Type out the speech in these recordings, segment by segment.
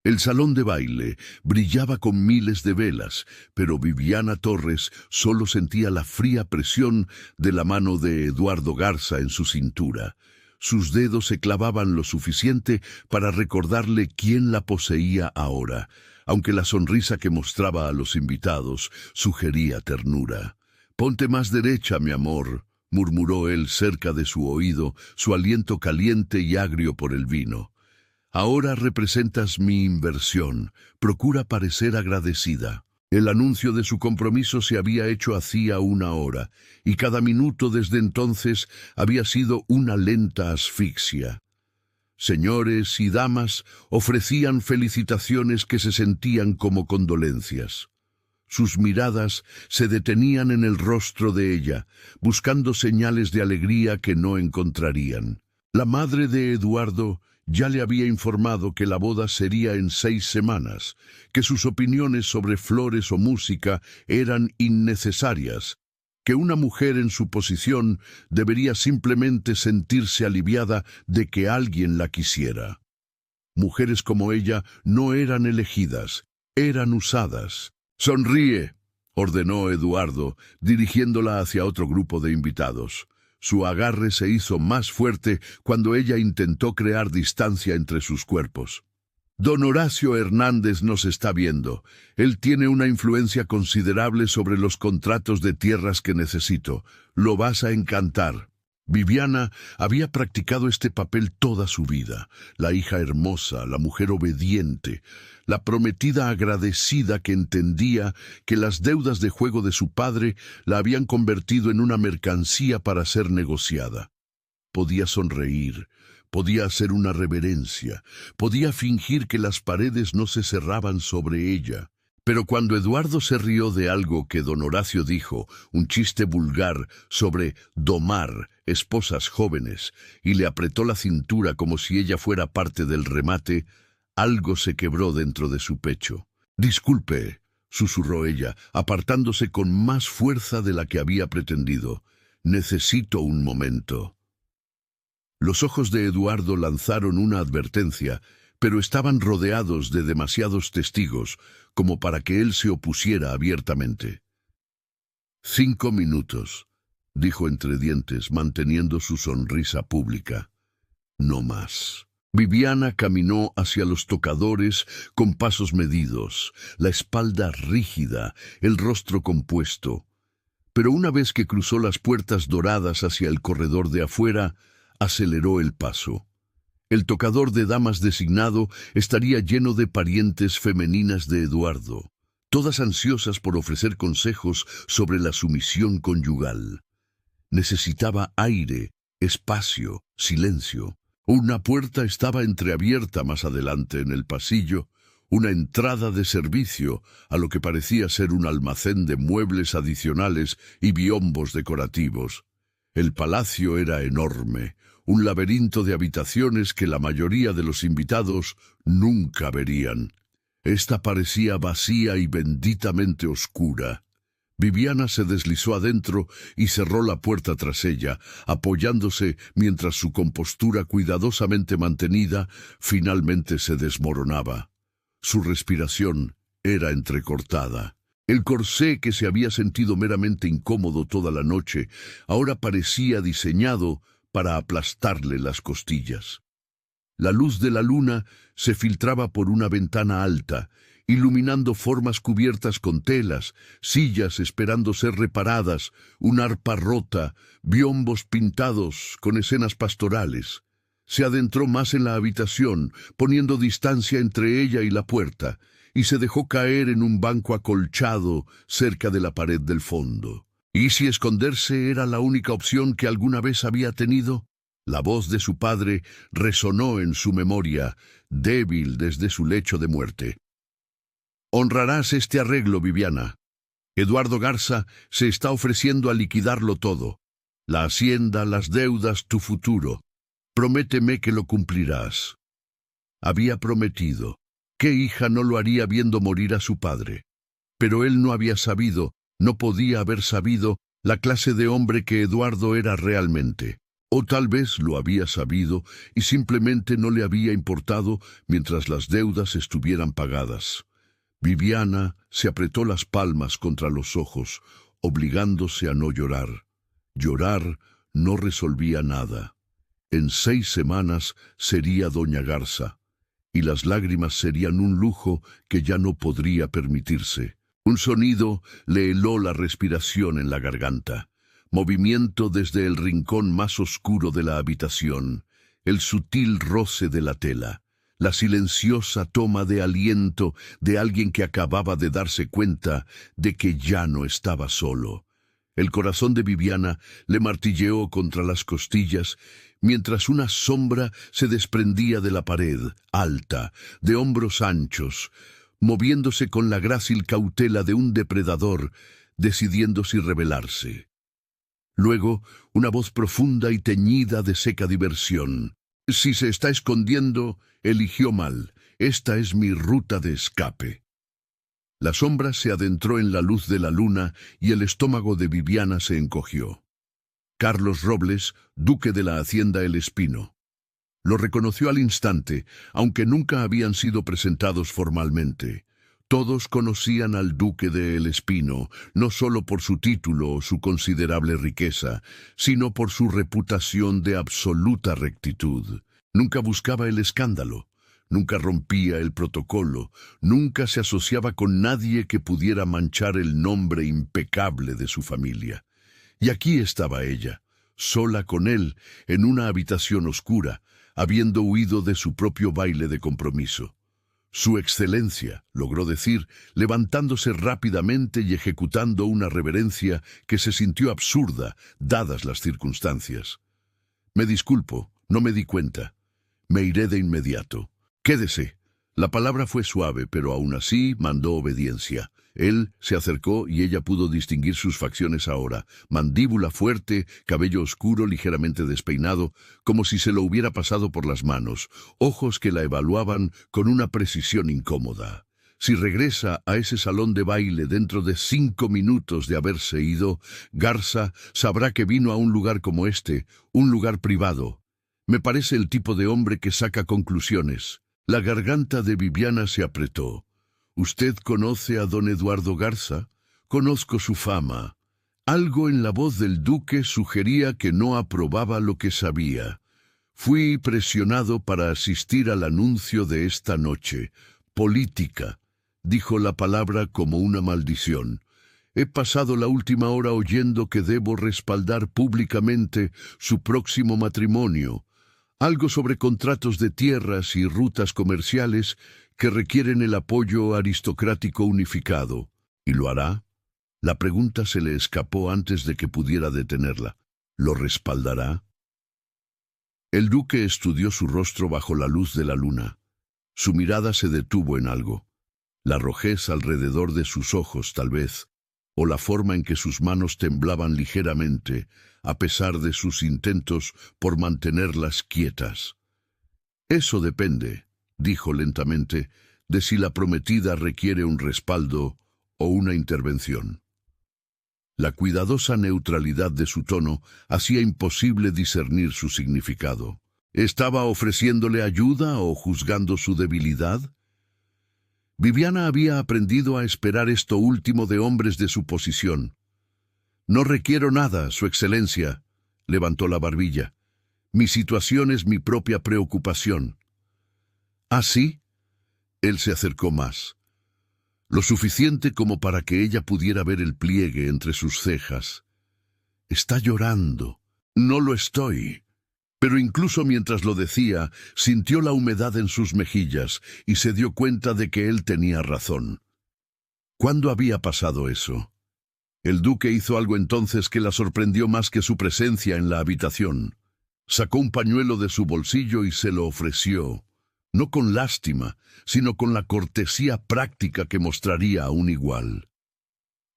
El salón de baile brillaba con miles de velas, pero Viviana Torres solo sentía la fría presión de la mano de Eduardo Garza en su cintura. Sus dedos se clavaban lo suficiente para recordarle quién la poseía ahora, aunque la sonrisa que mostraba a los invitados sugería ternura. «Ponte más derecha, mi amor», murmuró él cerca de su oído, su aliento caliente y agrio por el vino. «Ahora representas mi inversión. Procura parecer agradecida». El anuncio de su compromiso se había hecho hacía una hora, y cada minuto desde entonces había sido una lenta asfixia. Señores y damas ofrecían felicitaciones que se sentían como condolencias. Sus miradas se detenían en el rostro de ella, buscando señales de alegría que no encontrarían. La madre de Eduardo ya le había informado que la boda sería en 6 semanas, que sus opiniones sobre flores o música eran innecesarias, que una mujer en su posición debería simplemente sentirse aliviada de que alguien la quisiera. Mujeres como ella no eran elegidas, eran usadas. «Sonríe», ordenó Eduardo, dirigiéndola hacia otro grupo de invitados. Su agarre se hizo más fuerte cuando ella intentó crear distancia entre sus cuerpos. «Don Horacio Hernández nos está viendo. Él tiene una influencia considerable sobre los contratos de tierras que necesito. Lo vas a encantar». Viviana había practicado este papel toda su vida, la hija hermosa, la mujer obediente, la prometida agradecida que entendía que las deudas de juego de su padre la habían convertido en una mercancía para ser negociada. Podía sonreír, podía hacer una reverencia, podía fingir que las paredes no se cerraban sobre ella. Pero cuando Eduardo se rió de algo que don Horacio dijo, un chiste vulgar sobre domar esposas jóvenes, y le apretó la cintura como si ella fuera parte del remate, algo se quebró dentro de su pecho. «Disculpe», susurró ella, apartándose con más fuerza de la que había pretendido. «Necesito un momento». Los ojos de Eduardo lanzaron una advertencia, pero estaban rodeados de demasiados testigos como para que él se opusiera abiertamente. «5 minutos», dijo entre dientes, manteniendo su sonrisa pública. «No más». Viviana caminó hacia los tocadores con pasos medidos, la espalda rígida, el rostro compuesto. Pero una vez que cruzó las puertas doradas hacia el corredor de afuera, aceleró el paso. El tocador de damas designado estaría lleno de parientes femeninas de Eduardo, todas ansiosas por ofrecer consejos sobre la sumisión conyugal. Necesitaba aire, espacio, silencio. Una puerta estaba entreabierta más adelante en el pasillo, una entrada de servicio a lo que parecía ser un almacén de muebles adicionales y biombos decorativos. El palacio era enorme, un laberinto de habitaciones que la mayoría de los invitados nunca verían. Esta parecía vacía y benditamente oscura. Viviana se deslizó adentro y cerró la puerta tras ella, apoyándose mientras su compostura cuidadosamente mantenida finalmente se desmoronaba. Su respiración era entrecortada. El corsé, que se había sentido meramente incómodo toda la noche, ahora parecía diseñado para aplastarle las costillas. La luz de la luna se filtraba por una ventana alta, iluminando formas cubiertas con telas, sillas esperando ser reparadas, un arpa rota, biombos pintados con escenas pastorales. Se adentró más en la habitación, poniendo distancia entre ella y la puerta, y se dejó caer en un banco acolchado cerca de la pared del fondo. ¿Y si esconderse era la única opción que alguna vez había tenido? La voz de su padre resonó en su memoria, débil desde su lecho de muerte. «Honrarás este arreglo, Viviana. Eduardo Garza se está ofreciendo a liquidarlo todo. La hacienda, las deudas, tu futuro. Prométeme que lo cumplirás». Había prometido. ¿Qué hija no lo haría viendo morir a su padre? Pero él no había sabido, no podía haber sabido, la clase de hombre que Eduardo era realmente. O tal vez lo había sabido y simplemente no le había importado mientras las deudas estuvieran pagadas. Viviana se apretó las palmas contra los ojos, obligándose a no llorar. Llorar no resolvía nada. En 6 semanas sería doña Garza, y las lágrimas serían un lujo que ya no podría permitirse. Un sonido le heló la respiración en la garganta. Movimiento desde el rincón más oscuro de la habitación, el sutil roce de la tela, la silenciosa toma de aliento de alguien que acababa de darse cuenta de que ya no estaba solo. El corazón de Viviana le martilleó contra las costillas, mientras una sombra se desprendía de la pared, alta, de hombros anchos, moviéndose con la grácil cautela de un depredador, decidiendo si rebelarse. Luego, una voz profunda y teñida de seca diversión. Si se está escondiendo, eligió mal. Esta es mi ruta de escape. La sombra se adentró en la luz de la luna y el estómago de Viviana se encogió. Carlos Robles, duque de la hacienda El Espino. Lo reconoció al instante, aunque nunca habían sido presentados formalmente. Todos conocían al duque de El Espino, no solo por su título o su considerable riqueza, sino por su reputación de absoluta rectitud. Nunca buscaba el escándalo, nunca rompía el protocolo, nunca se asociaba con nadie que pudiera manchar el nombre impecable de su familia. Y aquí estaba ella, sola con él, en una habitación oscura, habiendo huido de su propio baile de compromiso. Su excelencia, logró decir, levantándose rápidamente y ejecutando una reverencia que se sintió absurda, dadas las circunstancias. Me disculpo, no me di cuenta. Me iré de inmediato. Quédese. La palabra fue suave, pero aún así mandó obediencia. Él se acercó y ella pudo distinguir sus facciones ahora, mandíbula fuerte, cabello oscuro ligeramente despeinado, como si se lo hubiera pasado por las manos, ojos que la evaluaban con una precisión incómoda. Si regresa a ese salón de baile dentro de 5 minutos de haberse ido, Garza sabrá que vino a un lugar como este, un lugar privado. Me parece el tipo de hombre que saca conclusiones. La garganta de Viviana se apretó. ¿Usted conoce a don Eduardo Garza? Conozco su fama. Algo en la voz del duque sugería que no aprobaba lo que sabía. Fui presionado para asistir al anuncio de esta noche. Política. Dijo la palabra como una maldición. He pasado la última hora oyendo que debo respaldar públicamente su próximo matrimonio. Algo sobre contratos de tierras y rutas comerciales que requieren el apoyo aristocrático unificado. ¿Y lo hará? La pregunta se le escapó antes de que pudiera detenerla. ¿Lo respaldará? El duque estudió su rostro bajo la luz de la luna. Su mirada se detuvo en algo. La rojez alrededor de sus ojos, tal vez, o la forma en que sus manos temblaban ligeramente, a pesar de sus intentos por mantenerlas quietas. Eso depende, dijo lentamente, de si la prometida requiere un respaldo o una intervención. La cuidadosa neutralidad de su tono hacía imposible discernir su significado. ¿Estaba ofreciéndole ayuda o juzgando su debilidad? Viviana había aprendido a esperar esto último de hombres de su posición. No requiero nada, Su Excelencia, levantó la barbilla. Mi situación es mi propia preocupación. ¿Ah, sí? Él se acercó más. Lo suficiente como para que ella pudiera ver el pliegue entre sus cejas. Está llorando. No lo estoy. Pero incluso mientras lo decía, sintió la humedad en sus mejillas y se dio cuenta de que él tenía razón. ¿Cuándo había pasado eso? El duque hizo algo entonces que la sorprendió más que su presencia en la habitación. Sacó un pañuelo de su bolsillo y se lo ofreció, no con lástima, sino con la cortesía práctica que mostraría a un igual.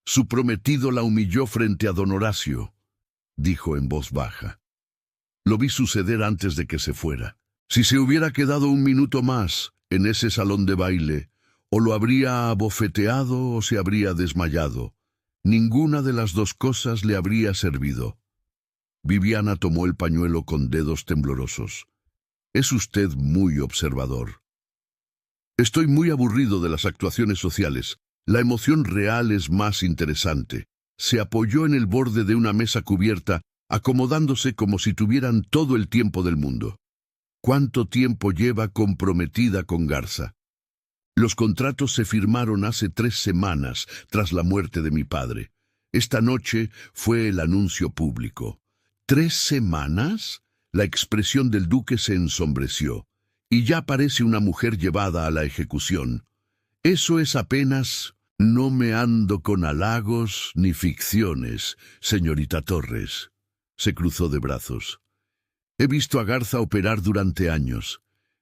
Su prometido la humilló frente a don Horacio, dijo en voz baja. Lo vi suceder antes de que se fuera. Si se hubiera quedado un minuto más en ese salón de baile, o lo habría abofeteado o se habría desmayado. Ninguna de las dos cosas le habría servido. Viviana tomó el pañuelo con dedos temblorosos. Es usted muy observador. Estoy muy aburrido de las actuaciones sociales. La emoción real es más interesante. Se apoyó en el borde de una mesa cubierta, acomodándose como si tuvieran todo el tiempo del mundo. ¿Cuánto tiempo lleva comprometida con Garza? Los contratos se firmaron hace 3 semanas tras la muerte de mi padre. Esta noche fue el anuncio público. ¿3 semanas? La expresión del duque se ensombreció. Y ya parece una mujer llevada a la ejecución. Eso es apenas... No me ando con halagos ni ficciones, señorita Torres. Se cruzó de brazos. He visto a Garza operar durante años.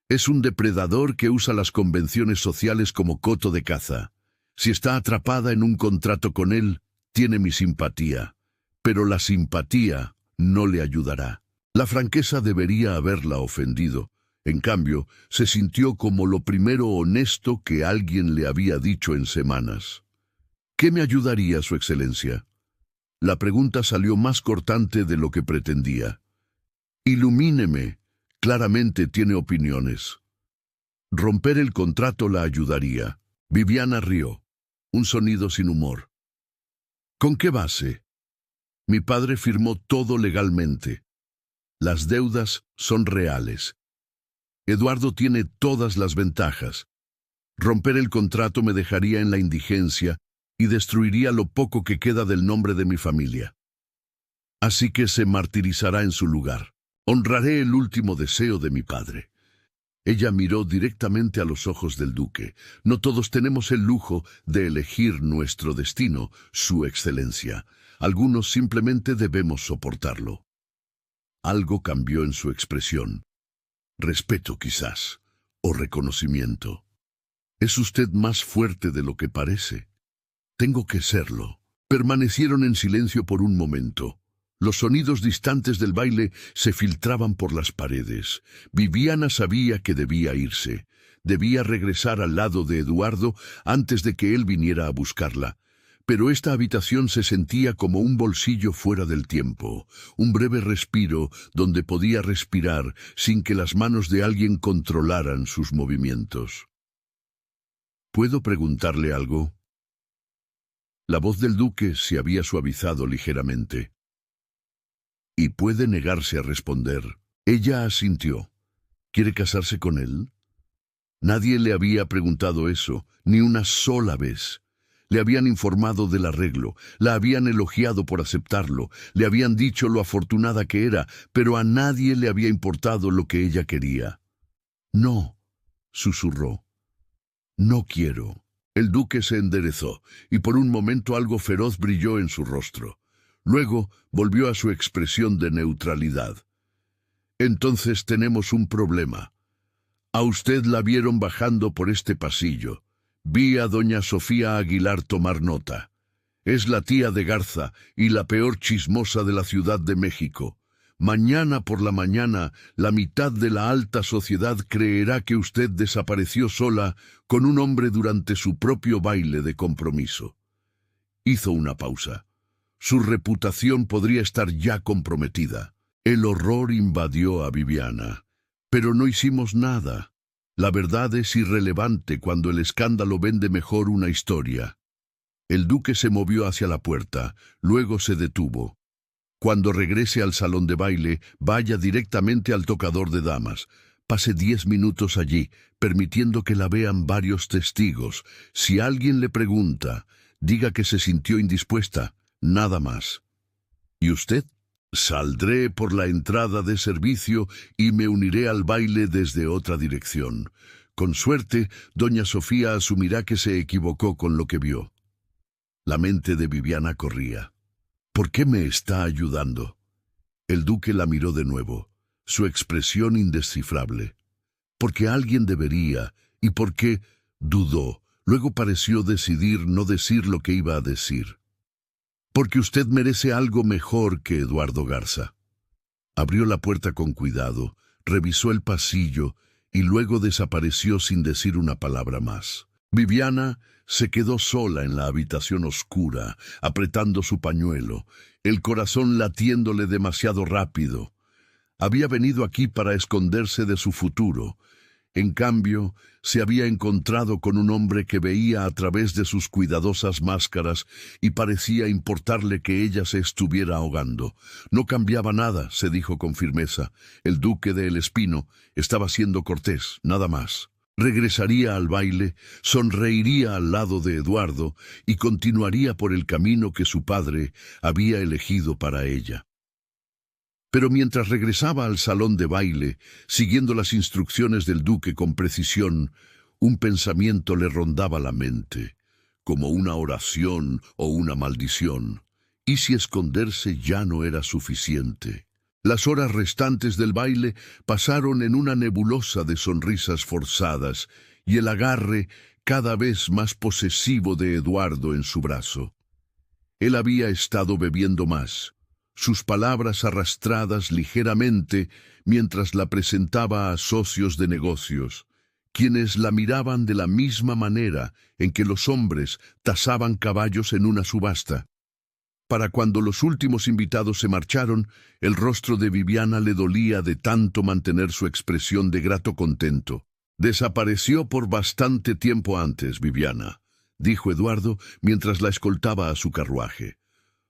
Es un depredador que usa las convenciones sociales como coto de caza. Si está atrapada en un contrato con él, tiene mi simpatía. Pero la simpatía no le ayudará. La franqueza debería haberla ofendido. En cambio, se sintió como lo primero honesto que alguien le había dicho en semanas. ¿Qué me ayudaría, Su Excelencia? La pregunta salió más cortante de lo que pretendía. Ilumíneme. Claramente tiene opiniones. Romper el contrato la ayudaría. Viviana rió. Un sonido sin humor. ¿Con qué base? Mi padre firmó todo legalmente. Las deudas son reales. Eduardo tiene todas las ventajas. Romper el contrato me dejaría en la indigencia y destruiría lo poco que queda del nombre de mi familia. Así que se martirizará en su lugar. Honraré el último deseo de mi padre. Ella miró directamente a los ojos del duque. No todos tenemos el lujo de elegir nuestro destino, Su Excelencia. Algunos simplemente debemos soportarlo. Algo cambió en su expresión. Respeto quizás, o reconocimiento. Es usted más fuerte de lo que parece. Tengo que serlo. Permanecieron en silencio por un momento. Los sonidos distantes del baile se filtraban por las paredes. Viviana sabía que debía irse. Debía regresar al lado de Eduardo antes de que él viniera a buscarla. Pero esta habitación se sentía como un bolsillo fuera del tiempo, un breve respiro donde podía respirar sin que las manos de alguien controlaran sus movimientos. ¿Puedo preguntarle algo? La voz del duque se había suavizado ligeramente. ¿Y puede negarse a responder? Ella asintió. ¿Quiere casarse con él? Nadie le había preguntado eso, ni una sola vez. Le habían informado del arreglo, la habían elogiado por aceptarlo, le habían dicho lo afortunada que era, pero a nadie le había importado lo que ella quería. No, susurró. No quiero. El duque se enderezó, y por un momento algo feroz brilló en su rostro. Luego volvió a su expresión de neutralidad. Entonces tenemos un problema. A usted la vieron bajando por este pasillo. Vi a doña Sofía Aguilar tomar nota. Es la tía de Garza y la peor chismosa de la Ciudad de México. Mañana por la mañana, la mitad de la alta sociedad creerá que usted desapareció sola con un hombre durante su propio baile de compromiso. Hizo una pausa. Su reputación podría estar ya comprometida. El horror invadió a Viviana. Pero no hicimos nada. La verdad es irrelevante cuando el escándalo vende mejor una historia. El duque se movió hacia la puerta, luego se detuvo. Cuando regrese al salón de baile, vaya directamente al tocador de damas. Pase 10 minutos allí, permitiendo que la vean varios testigos. Si alguien le pregunta, diga que se sintió indispuesta, nada más. ¿Y usted? Saldré por la entrada de servicio y me uniré al baile desde otra dirección. Con suerte, doña Sofía asumirá que se equivocó con lo que vio. La mente de Viviana corría. ¿Por qué me está ayudando? El duque la miró de nuevo, su expresión indescifrable. Porque alguien debería, y porque dudó. Luego pareció decidir no decir lo que iba a decir. Porque usted merece algo mejor que Eduardo Garza. Abrió la puerta con cuidado, revisó el pasillo y luego desapareció sin decir una palabra más. Viviana se quedó sola en la habitación oscura, apretando su pañuelo, el corazón latiéndole demasiado rápido. Había venido aquí para esconderse de su futuro. En cambio, se había encontrado con un hombre que veía a través de sus cuidadosas máscaras y parecía importarle que ella se estuviera ahogando. No cambiaba nada, se dijo con firmeza. El duque de El Espino estaba siendo cortés, nada más. Regresaría al baile, sonreiría al lado de Eduardo y continuaría por el camino que su padre había elegido para ella. Pero mientras regresaba al salón de baile, siguiendo las instrucciones del duque con precisión, un pensamiento le rondaba la mente, como una oración o una maldición. ¿Y si esconderse ya no era suficiente? Las horas restantes del baile pasaron en una nebulosa de sonrisas forzadas y el agarre cada vez más posesivo de Eduardo en su brazo. Él había estado bebiendo más, sus palabras arrastradas ligeramente mientras la presentaba a socios de negocios, quienes la miraban de la misma manera en que los hombres tasaban caballos en una subasta. Para cuando los últimos invitados se marcharon, el rostro de Viviana le dolía de tanto mantener su expresión de grato contento. «Desapareció por bastante tiempo antes, Viviana», dijo Eduardo mientras la escoltaba a su carruaje.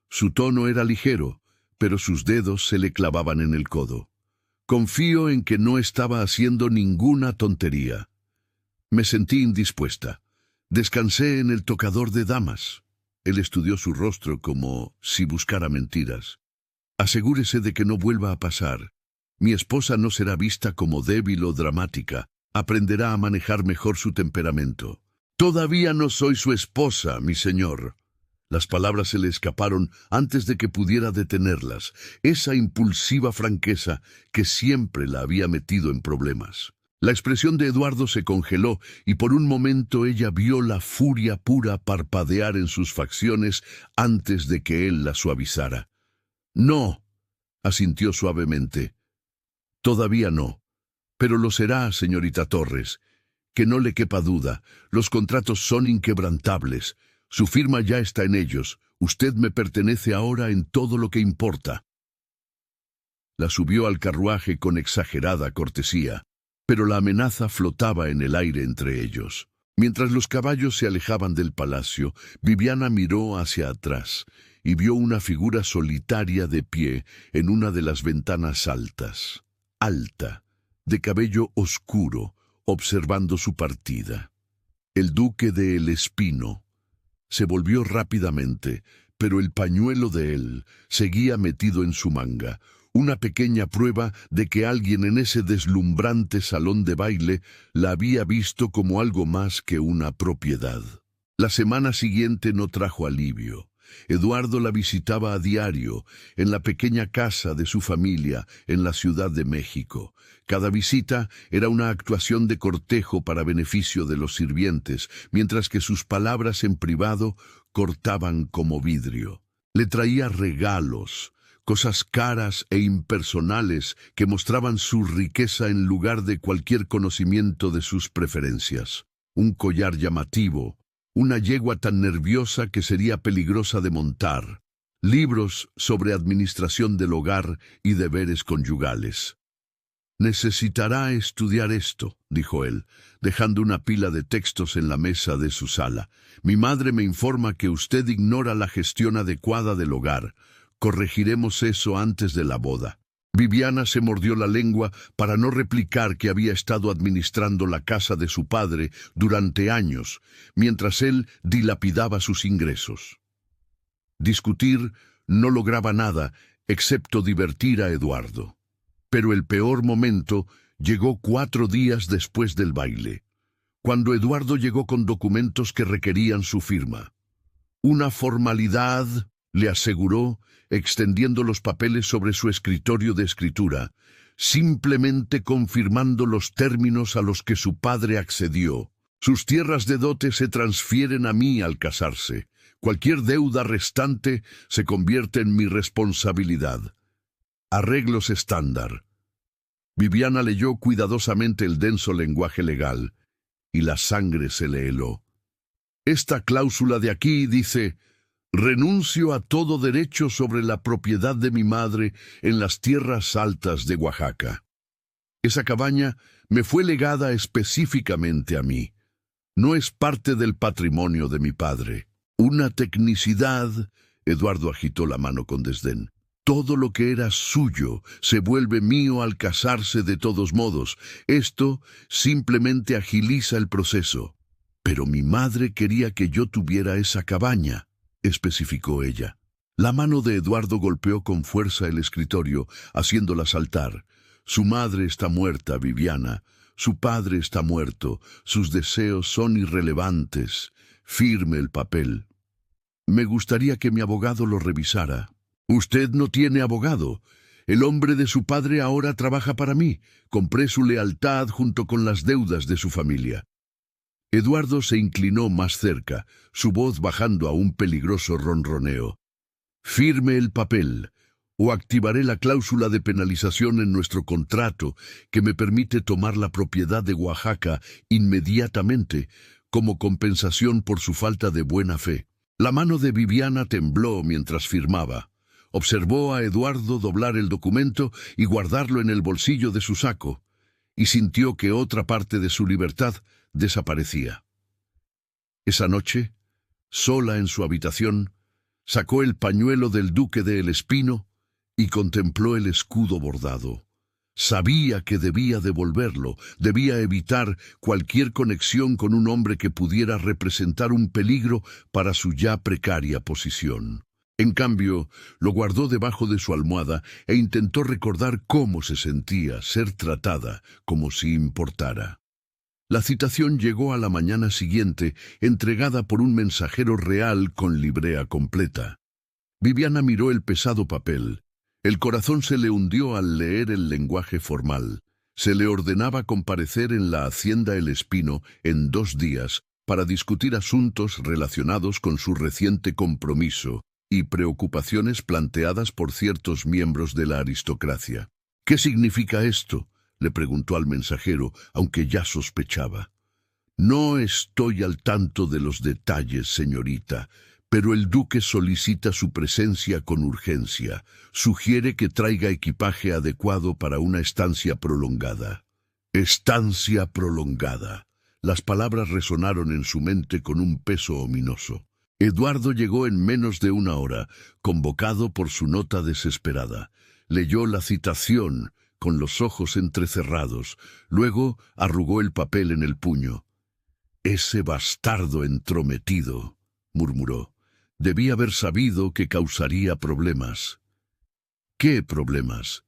Su tono era ligero, pero sus dedos se le clavaban en el codo. «Confío en que no estaba haciendo ninguna tontería. Me sentí indispuesta. Descansé en el tocador de damas». Él estudió su rostro como si buscara mentiras. «Asegúrese de que no vuelva a pasar. Mi esposa no será vista como débil o dramática. Aprenderá a manejar mejor su temperamento». «Todavía no soy su esposa, mi señor». Las palabras se le escaparon antes de que pudiera detenerlas, esa impulsiva franqueza que siempre la había metido en problemas. La expresión de Eduardo se congeló y por un momento ella vio la furia pura parpadear en sus facciones antes de que él la suavizara. «No», asintió suavemente. «Todavía no. Pero lo será, señorita Torres. Que no le quepa duda, los contratos son inquebrantables. Su firma ya está en ellos. Usted me pertenece ahora en todo lo que importa». La subió al carruaje con exagerada cortesía, pero la amenaza flotaba en el aire entre ellos. Mientras los caballos se alejaban del palacio, Viviana miró hacia atrás y vio una figura solitaria de pie en una de las ventanas altas, de cabello oscuro, observando su partida. El duque de El Espino. Se volvió rápidamente, pero el pañuelo de él seguía metido en su manga, una pequeña prueba de que alguien en ese deslumbrante salón de baile la había visto como algo más que una propiedad. La semana siguiente no trajo alivio. Eduardo la visitaba a diario en la pequeña casa de su familia en la Ciudad de México. Cada visita era una actuación de cortejo para beneficio de los sirvientes, mientras que sus palabras en privado cortaban como vidrio. Le traía regalos, cosas caras e impersonales que mostraban su riqueza en lugar de cualquier conocimiento de sus preferencias. Un collar llamativo, una yegua tan nerviosa que sería peligrosa de montar, libros sobre administración del hogar y deberes conyugales. «Necesitará estudiar esto», dijo él, dejando una pila de textos en la mesa de su sala. «Mi madre me informa que usted ignora la gestión adecuada del hogar. Corregiremos eso antes de la boda». Viviana se mordió la lengua para no replicar que había estado administrando la casa de su padre durante años, mientras él dilapidaba sus ingresos. Discutir no lograba nada, excepto divertir a Eduardo. Pero el peor momento llegó 4 días después del baile, cuando Eduardo llegó con documentos que requerían su firma. «Una formalidad», le aseguró, extendiendo los papeles sobre su escritorio de escritura, simplemente confirmando los términos a los que su padre accedió. «Sus tierras de dote se transfieren a mí al casarse. Cualquier deuda restante se convierte en mi responsabilidad. Arreglos estándar». Viviana leyó cuidadosamente el denso lenguaje legal, y la sangre se le heló. Esta cláusula de aquí dice: renuncio a todo derecho sobre la propiedad de mi madre en las tierras altas de Oaxaca. Esa cabaña me fue legada específicamente a mí. No es parte del patrimonio de mi padre. Una tecnicidad. Eduardo agitó la mano con desdén. Todo lo que era suyo se vuelve mío al casarse de todos modos. Esto simplemente agiliza el proceso. Pero mi madre quería que yo tuviera esa cabaña, especificó ella. La mano de Eduardo golpeó con fuerza el escritorio, haciéndola saltar. Su madre está muerta, Viviana. Su padre está muerto. Sus deseos son irrelevantes. Firme el papel. Me gustaría que mi abogado lo revisara. Usted no tiene abogado. El hombre de su padre ahora trabaja para mí. Compré su lealtad junto con las deudas de su familia. Eduardo se inclinó más cerca, su voz bajando a un peligroso ronroneo. Firme el papel, o activaré la cláusula de penalización en nuestro contrato que me permite tomar la propiedad de Oaxaca inmediatamente como compensación por su falta de buena fe. La mano de Viviana tembló mientras firmaba. Observó a Eduardo doblar el documento y guardarlo en el bolsillo de su saco, y sintió que otra parte de su libertad desaparecía. Esa noche, sola en su habitación, sacó el pañuelo del duque de El Espino y contempló el escudo bordado. Sabía que debía devolverlo, debía evitar cualquier conexión con un hombre que pudiera representar un peligro para su ya precaria posición. En cambio, lo guardó debajo de su almohada e intentó recordar cómo se sentía ser tratada como si importara. La citación llegó a la mañana siguiente, entregada por un mensajero real con librea completa. Viviana miró el pesado papel. El corazón se le hundió al leer el lenguaje formal. Se le ordenaba comparecer en la Hacienda El Espino en 2 días para discutir asuntos relacionados con su reciente compromiso y preocupaciones planteadas por ciertos miembros de la aristocracia. ¿Qué significa esto?, le preguntó al mensajero, aunque ya sospechaba. No estoy al tanto de los detalles, señorita, pero el duque solicita su presencia con urgencia. Sugiere que traiga equipaje adecuado para una estancia prolongada. Estancia prolongada. Las palabras resonaron en su mente con un peso ominoso. Eduardo llegó en menos de 1 hora, convocado por su nota desesperada. Leyó la citación con los ojos entrecerrados. Luego arrugó el papel en el puño. «Ese bastardo entrometido», murmuró. «Debía haber sabido que causaría problemas». «¿Qué problemas?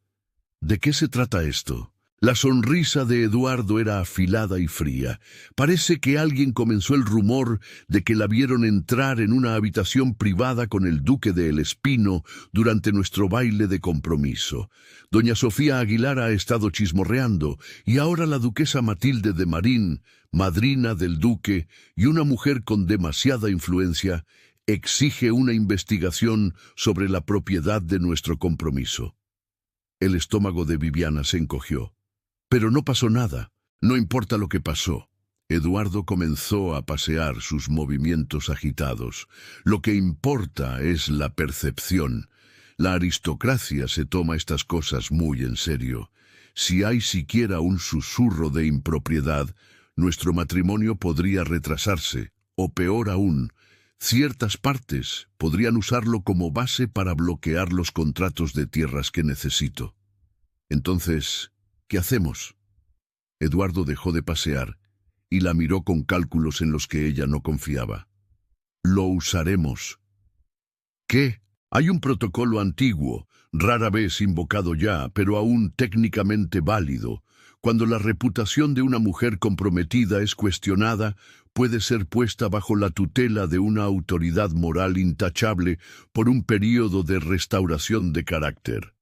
¿De qué se trata esto?». La sonrisa de Eduardo era afilada y fría. Parece que alguien comenzó el rumor de que la vieron entrar en una habitación privada con el duque de El Espino durante nuestro baile de compromiso. Doña Sofía Aguilar ha estado chismorreando, y ahora la duquesa Matilde de Marín, madrina del duque y una mujer con demasiada influencia, exige una investigación sobre la propiedad de nuestro compromiso. El estómago de Viviana se encogió. Pero no pasó nada. No importa lo que pasó. Eduardo comenzó a pasear sus movimientos agitados. Lo que importa es la percepción. La aristocracia se toma estas cosas muy en serio. Si hay siquiera un susurro de impropiedad, nuestro matrimonio podría retrasarse, o peor aún, ciertas partes podrían usarlo como base para bloquear los contratos de tierras que necesito. Entonces, ¿qué hacemos? Eduardo dejó de pasear y la miró con cálculos en los que ella no confiaba. Lo usaremos. ¿Qué? Hay un protocolo antiguo, rara vez invocado ya, pero aún técnicamente válido. Cuando la reputación de una mujer comprometida es cuestionada, puede ser puesta bajo la tutela de una autoridad moral intachable por un período de restauración de carácter.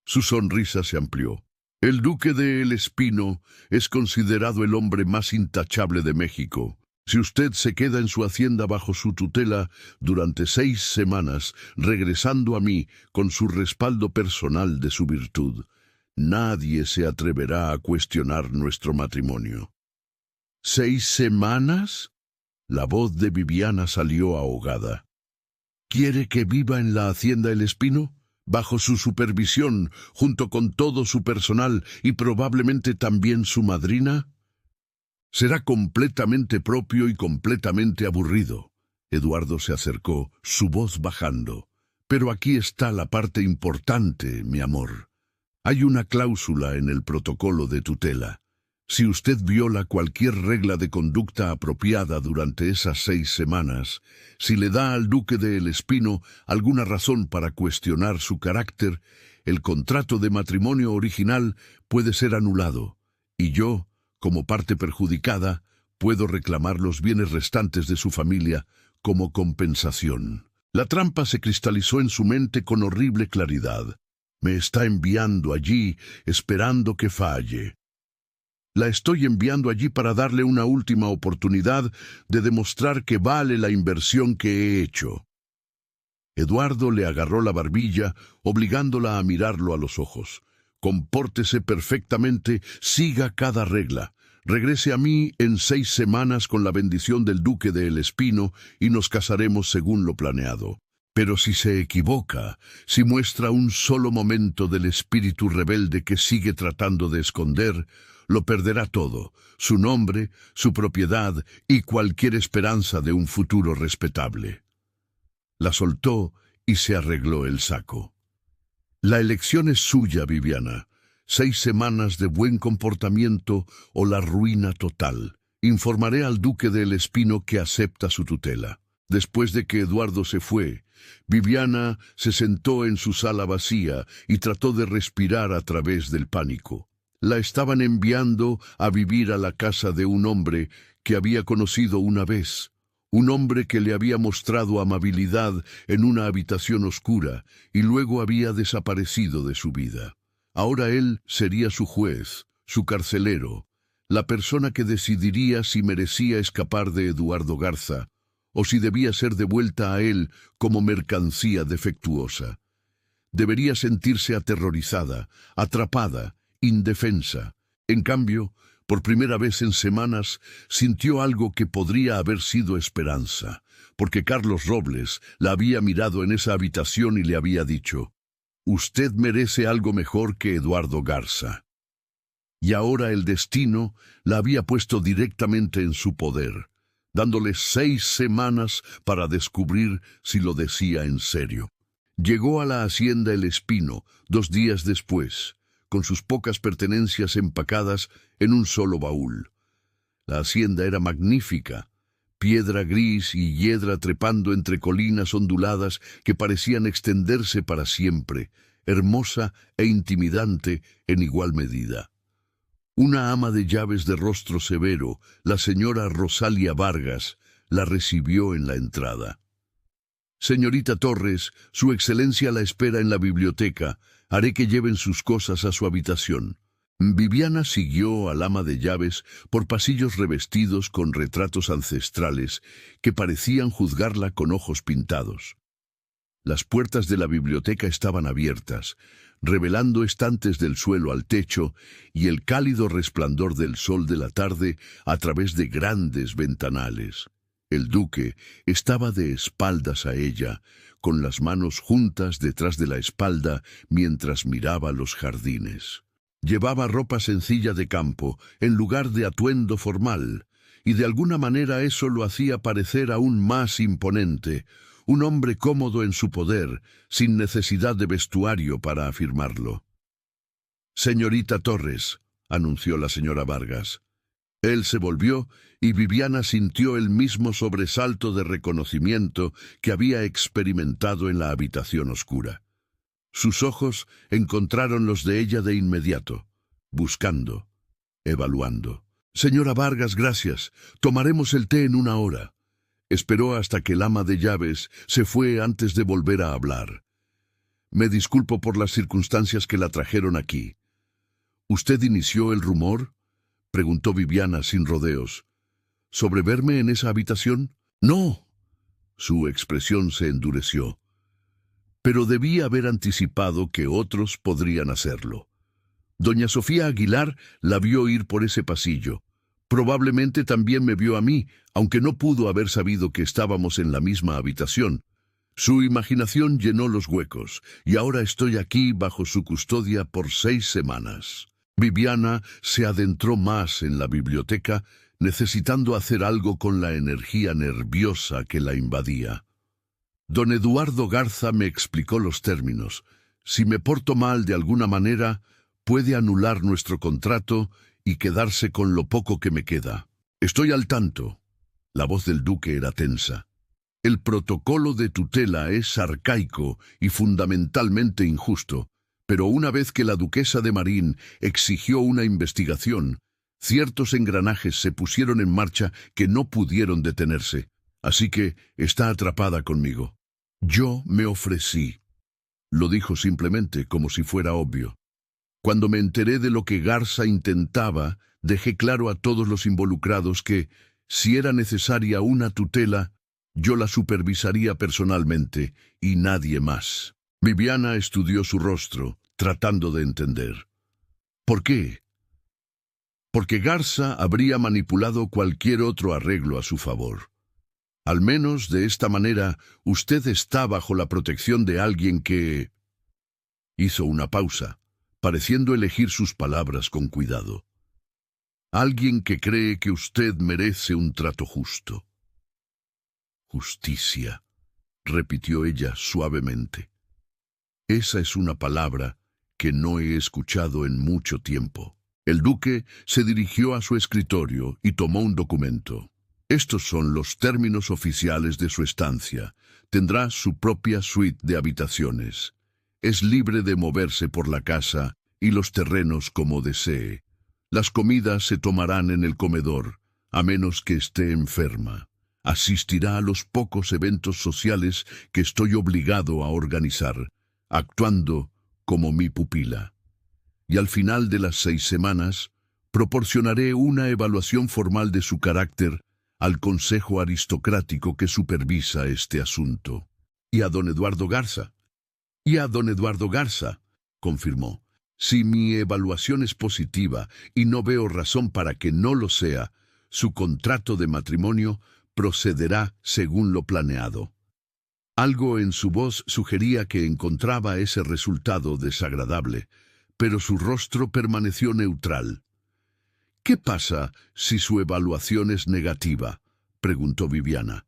Su sonrisa se amplió. El duque de El Espino es considerado el hombre más intachable de México. Si usted se queda en su hacienda bajo su tutela durante 6 semanas, regresando a mí con su respaldo personal de su virtud, nadie se atreverá a cuestionar nuestro matrimonio. ¿6 semanas? La voz de Viviana salió ahogada. ¿Quiere que viva en la hacienda El Espino? Bajo su supervisión, junto con todo su personal y probablemente también su madrina. Será completamente propio y completamente aburrido. Eduardo se acercó, su voz bajando. Pero aquí está la parte importante, mi amor. Hay una cláusula en el protocolo de tutela. Si usted viola cualquier regla de conducta apropiada durante esas 6 semanas, si le da al duque de El Espino alguna razón para cuestionar su carácter, el contrato de matrimonio original puede ser anulado, y yo, como parte perjudicada, puedo reclamar los bienes restantes de su familia como compensación. La trampa se cristalizó en su mente con horrible claridad. Me está enviando allí, esperando que falle. La estoy enviando allí para darle una última oportunidad de demostrar que vale la inversión que he hecho. Eduardo le agarró la barbilla, obligándola a mirarlo a los ojos. Compórtese perfectamente, siga cada regla. Regrese a mí en 6 semanas con la bendición del duque de El Espino y nos casaremos según lo planeado. Pero si se equivoca, si muestra un solo momento del espíritu rebelde que sigue tratando de esconder, lo perderá todo, su nombre, su propiedad y cualquier esperanza de un futuro respetable. La soltó y se arregló el saco. La elección es suya, Viviana. 6 semanas de buen comportamiento o la ruina total. Informaré al duque de El Espino que acepta su tutela. Después de que Eduardo se fue, Viviana se sentó en su sala vacía y trató de respirar a través del pánico. La estaban enviando a vivir a la casa de un hombre que había conocido una vez, un hombre que le había mostrado amabilidad en una habitación oscura y luego había desaparecido de su vida. Ahora él sería su juez, su carcelero, la persona que decidiría si merecía escapar de Eduardo Garza o si debía ser devuelta a él como mercancía defectuosa. Debería sentirse aterrorizada, atrapada, indefensa. En cambio, por primera vez en semanas, sintió algo que podría haber sido esperanza, porque Carlos Robles la había mirado en esa habitación y le había dicho: «Usted merece algo mejor que Eduardo Garza». Y ahora el destino la había puesto directamente en su poder, dándole 6 semanas para descubrir si lo decía en serio. Llegó a la hacienda El Espino 2 días después, con sus pocas pertenencias empacadas en un solo baúl. La hacienda era magnífica, piedra gris y hiedra trepando entre colinas onduladas que parecían extenderse para siempre, hermosa e intimidante en igual medida. Una ama de llaves de rostro severo, la señora Rosalia Vargas, la recibió en la entrada. «Señorita Torres, su excelencia la espera en la biblioteca. Haré que lleven sus cosas a su habitación». Viviana siguió al ama de llaves por pasillos revestidos con retratos ancestrales que parecían juzgarla con ojos pintados. Las puertas de la biblioteca estaban abiertas, revelando estantes del suelo al techo y el cálido resplandor del sol de la tarde a través de grandes ventanales. El duque estaba de espaldas a ella, con las manos juntas detrás de la espalda mientras miraba los jardines. Llevaba ropa sencilla de campo, en lugar de atuendo formal, y de alguna manera eso lo hacía parecer aún más imponente, un hombre cómodo en su poder, sin necesidad de vestuario para afirmarlo. «Señorita Torres», anunció la señora Vargas. Él se volvió y Viviana sintió el mismo sobresalto de reconocimiento que había experimentado en la habitación oscura. Sus ojos encontraron los de ella de inmediato, buscando, evaluando. «Señora Vargas, gracias. Tomaremos el té en 1 hora». Esperó hasta que el ama de llaves se fue antes de volver a hablar. «Me disculpo por las circunstancias que la trajeron aquí». «¿Usted inició el rumor?», preguntó Viviana sin rodeos. «¿Sobre verme en esa habitación?». «No». Su expresión se endureció. «Pero debí haber anticipado que otros podrían hacerlo. Doña Sofía Aguilar la vio ir por ese pasillo. Probablemente también me vio a mí, aunque no pudo haber sabido que estábamos en la misma habitación. Su imaginación llenó los huecos, y ahora estoy aquí bajo su custodia por 6 semanas. Viviana se adentró más en la biblioteca, necesitando hacer algo con la energía nerviosa que la invadía. Don Eduardo Garza me explicó los términos. Si me porto mal de alguna manera, puede anular nuestro contrato y quedarse con lo poco que me queda. Estoy al tanto. La voz del duque era tensa. El protocolo de tutela es arcaico y fundamentalmente injusto, pero una vez que la duquesa de Marín exigió una investigación, ciertos engranajes se pusieron en marcha que no pudieron detenerse, así que está atrapada conmigo. Yo me ofrecí. Lo dijo simplemente, como si fuera obvio. Cuando me enteré de lo que Garza intentaba, dejé claro a todos los involucrados que, si era necesaria una tutela, yo la supervisaría personalmente y nadie más. Viviana estudió su rostro, tratando de entender. ¿Por qué? Porque Garza habría manipulado cualquier otro arreglo a su favor. Al menos de esta manera, usted está bajo la protección de alguien que... Hizo una pausa, pareciendo elegir sus palabras con cuidado. Alguien que cree que usted merece un trato justo. Justicia, repitió ella suavemente. Esa es una palabra que no he escuchado en mucho tiempo. El duque se dirigió a su escritorio y tomó un documento. Estos son los términos oficiales de su estancia. Tendrá su propia suite de habitaciones. Es libre de moverse por la casa y los terrenos como desee. Las comidas se tomarán en el comedor, a menos que esté enferma. Asistirá a los pocos eventos sociales que estoy obligado a organizar, actuando como mi pupila. Y al final de las 6 semanas, proporcionaré una evaluación formal de su carácter al Consejo Aristocrático que supervisa este asunto. Y a don Eduardo Garza. Y a don Eduardo Garza, confirmó. Si mi evaluación es positiva y no veo razón para que no lo sea, su contrato de matrimonio procederá según lo planeado. Algo en su voz sugería que encontraba ese resultado desagradable, pero su rostro permaneció neutral. ¿Qué pasa si su evaluación es negativa?, preguntó Viviana.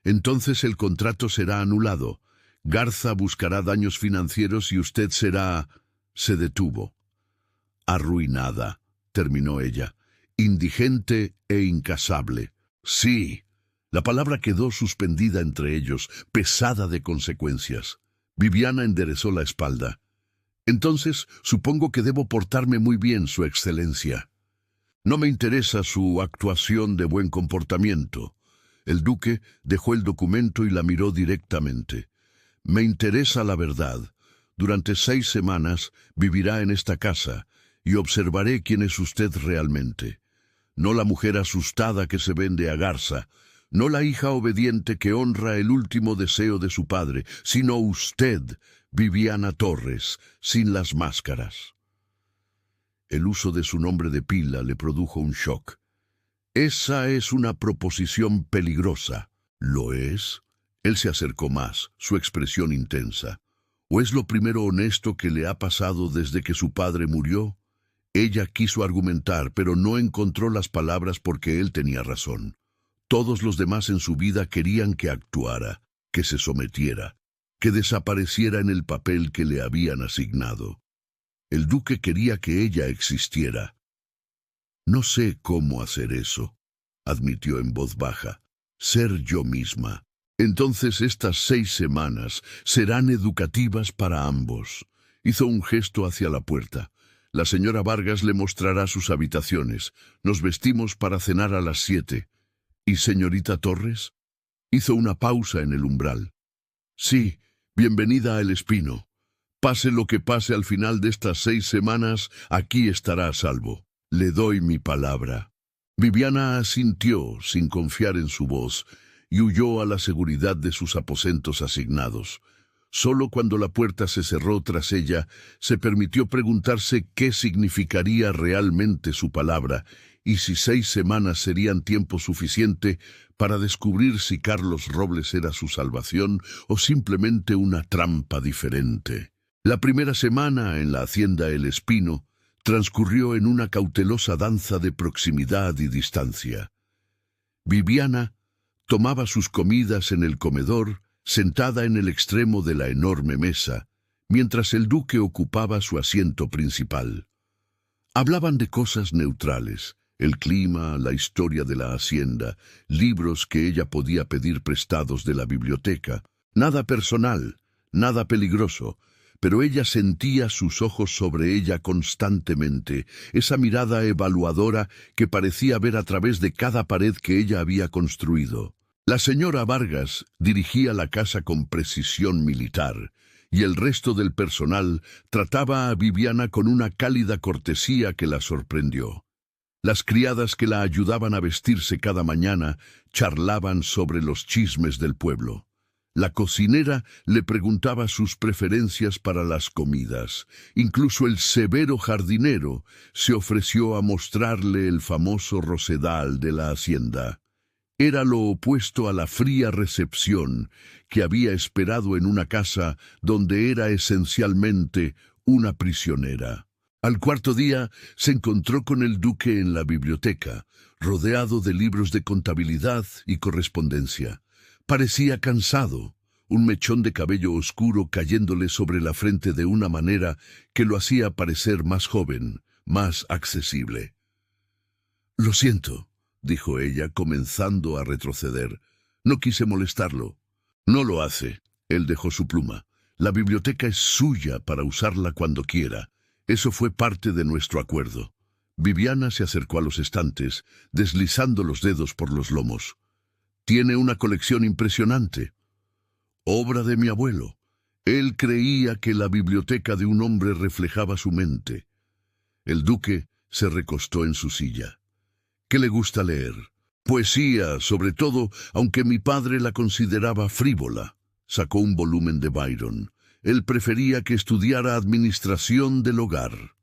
Entonces el contrato será anulado. Garza buscará daños financieros y usted será... Se detuvo. Arruinada, terminó ella. Indigente e incasable. Sí. La palabra quedó suspendida entre ellos, pesada de consecuencias. Viviana enderezó la espalda. Entonces, supongo que debo portarme muy bien, Su Excelencia. No me interesa su actuación de buen comportamiento. El duque dejó el documento y la miró directamente. Me interesa la verdad. Durante 6 semanas vivirá en esta casa y observaré quién es usted realmente. No la mujer asustada que se vende a Garza, no la hija obediente que honra el último deseo de su padre, sino usted, Viviana Torres, sin las máscaras. El uso de su nombre de pila le produjo un shock. Esa es una proposición peligrosa. ¿Lo es? Él se acercó más, su expresión intensa. ¿O es lo primero honesto que le ha pasado desde que su padre murió? Ella quiso argumentar, pero no encontró las palabras porque él tenía razón. Todos los demás en su vida querían que actuara, que se sometiera, que desapareciera en el papel que le habían asignado. El duque quería que ella existiera. No sé cómo hacer eso, admitió en voz baja. Ser yo misma. Entonces estas 6 semanas serán educativas para ambos. Hizo un gesto hacia la puerta. La señora Vargas le mostrará sus habitaciones. Nos vestimos para cenar a las 7. ¿Y señorita Torres? Hizo una pausa en el umbral. Sí, bienvenida a El Espino. Pase lo que pase al final de estas 6 semanas, aquí estará a salvo. Le doy mi palabra. Viviana asintió sin confiar en su voz y huyó a la seguridad de sus aposentos asignados. Solo cuando la puerta se cerró tras ella, se permitió preguntarse qué significaría realmente su palabra y si 6 semanas serían tiempo suficiente para descubrir si Carlos Robles era su salvación o simplemente una trampa diferente. La primera semana en la hacienda El Espino transcurrió en una cautelosa danza de proximidad y distancia. Viviana tomaba sus comidas en el comedor, sentada en el extremo de la enorme mesa, mientras el duque ocupaba su asiento principal. Hablaban de cosas neutrales, el clima, la historia de la hacienda, libros que ella podía pedir prestados de la biblioteca. Nada personal, nada peligroso, pero ella sentía sus ojos sobre ella constantemente, esa mirada evaluadora que parecía ver a través de cada pared que ella había construido. La señora Vargas dirigía la casa con precisión militar, y el resto del personal trataba a Viviana con una cálida cortesía que la sorprendió. Las criadas que la ayudaban a vestirse cada mañana charlaban sobre los chismes del pueblo. La cocinera le preguntaba sus preferencias para las comidas. Incluso el severo jardinero se ofreció a mostrarle el famoso rosedal de la hacienda. Era lo opuesto a la fría recepción que había esperado en una casa donde era esencialmente una prisionera. Al cuarto día se encontró con el duque en la biblioteca, rodeado de libros de contabilidad y correspondencia. Parecía cansado, un mechón de cabello oscuro cayéndole sobre la frente de una manera que lo hacía parecer más joven, más accesible. «Lo siento», dijo ella, comenzando a retroceder. «No quise molestarlo». «No lo hace». Él dejó su pluma. «La biblioteca es suya para usarla cuando quiera. Eso fue parte de nuestro acuerdo». Viviana se acercó a los estantes, deslizando los dedos por los lomos. «Tiene una colección impresionante. Obra de mi abuelo. Él creía que la biblioteca de un hombre reflejaba su mente». El duque se recostó en su silla. «¿Qué le gusta leer?» «Poesía, sobre todo, aunque mi padre la consideraba frívola». Sacó un volumen de Byron. Él prefería que estudiara administración del hogar.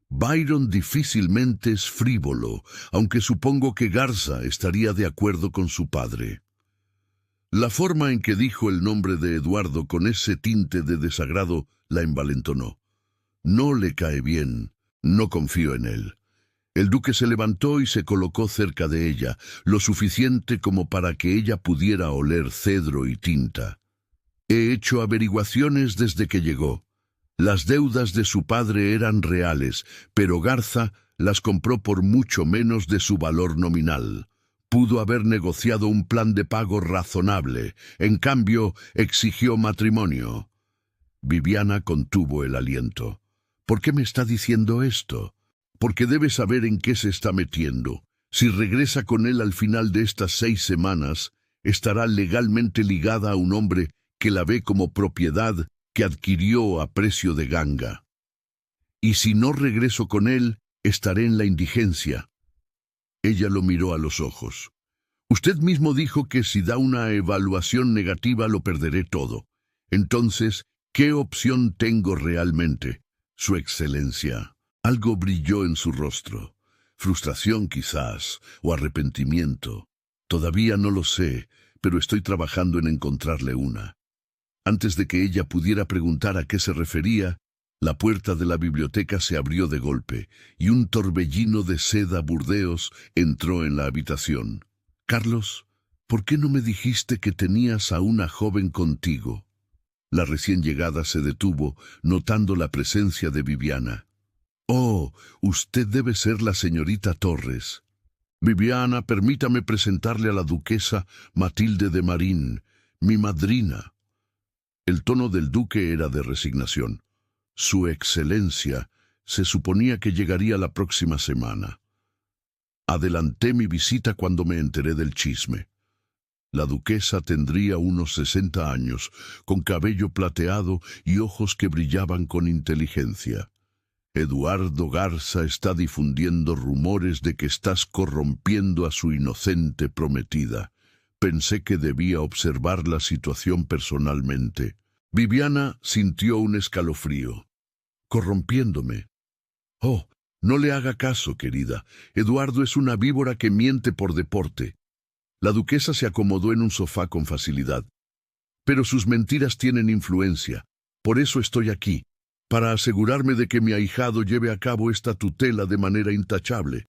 Byron difícilmente es frívolo, aunque supongo que Garza estaría de acuerdo con su padre. La forma en que dijo el nombre de Eduardo con ese tinte de desagrado la envalentonó. «No le cae bien. No confío en él». El duque se levantó y se colocó cerca de ella, lo suficiente como para que ella pudiera oler cedro y tinta. «He hecho averiguaciones desde que llegó. Las deudas de su padre eran reales, pero Garza las compró por mucho menos de su valor nominal. Pudo haber negociado un plan de pago razonable. En cambio, exigió matrimonio». Viviana contuvo el aliento. «¿Por qué me está diciendo esto?» «Porque debe saber en qué se está metiendo. Si regresa con él al final de estas 6 semanas, estará legalmente ligada a un hombre que la ve como propiedad que adquirió a precio de ganga. Y si no regreso con él, estaré en la indigencia». Ella lo miró a los ojos. «Usted mismo dijo que si da una evaluación negativa lo perderé todo. Entonces, ¿qué opción tengo realmente?» «Su excelencia». Algo brilló en su rostro. Frustración quizás, o arrepentimiento. Todavía no lo sé, pero estoy trabajando en encontrarle una. Antes de que ella pudiera preguntar a qué se refería, la puerta de la biblioteca se abrió de golpe, y un torbellino de seda burdeos entró en la habitación. «Carlos, ¿por qué no me dijiste que tenías a una joven contigo?» La recién llegada se detuvo, notando la presencia de Viviana. «Oh, usted debe ser la señorita Torres». «Viviana, permítame presentarle a la duquesa Matilde de Marín, mi madrina». El tono del duque era de resignación. «Su excelencia, se suponía que llegaría la próxima semana. Adelanté mi visita cuando me enteré del chisme». La duquesa tendría unos 60 años, con cabello plateado y ojos que brillaban con inteligencia. «Eduardo Garza está difundiendo rumores de que estás corrompiendo a su inocente prometida. Pensé que debía observar la situación personalmente». Viviana sintió un escalofrío. «¿Corrompiéndome? Oh, No le haga caso, querida. Eduardo es una víbora que miente por deporte. La duquesa se acomodó en un sofá con facilidad. Pero sus mentiras tienen influencia. Por eso estoy aquí, para asegurarme de que mi ahijado lleve a cabo esta tutela de manera intachable.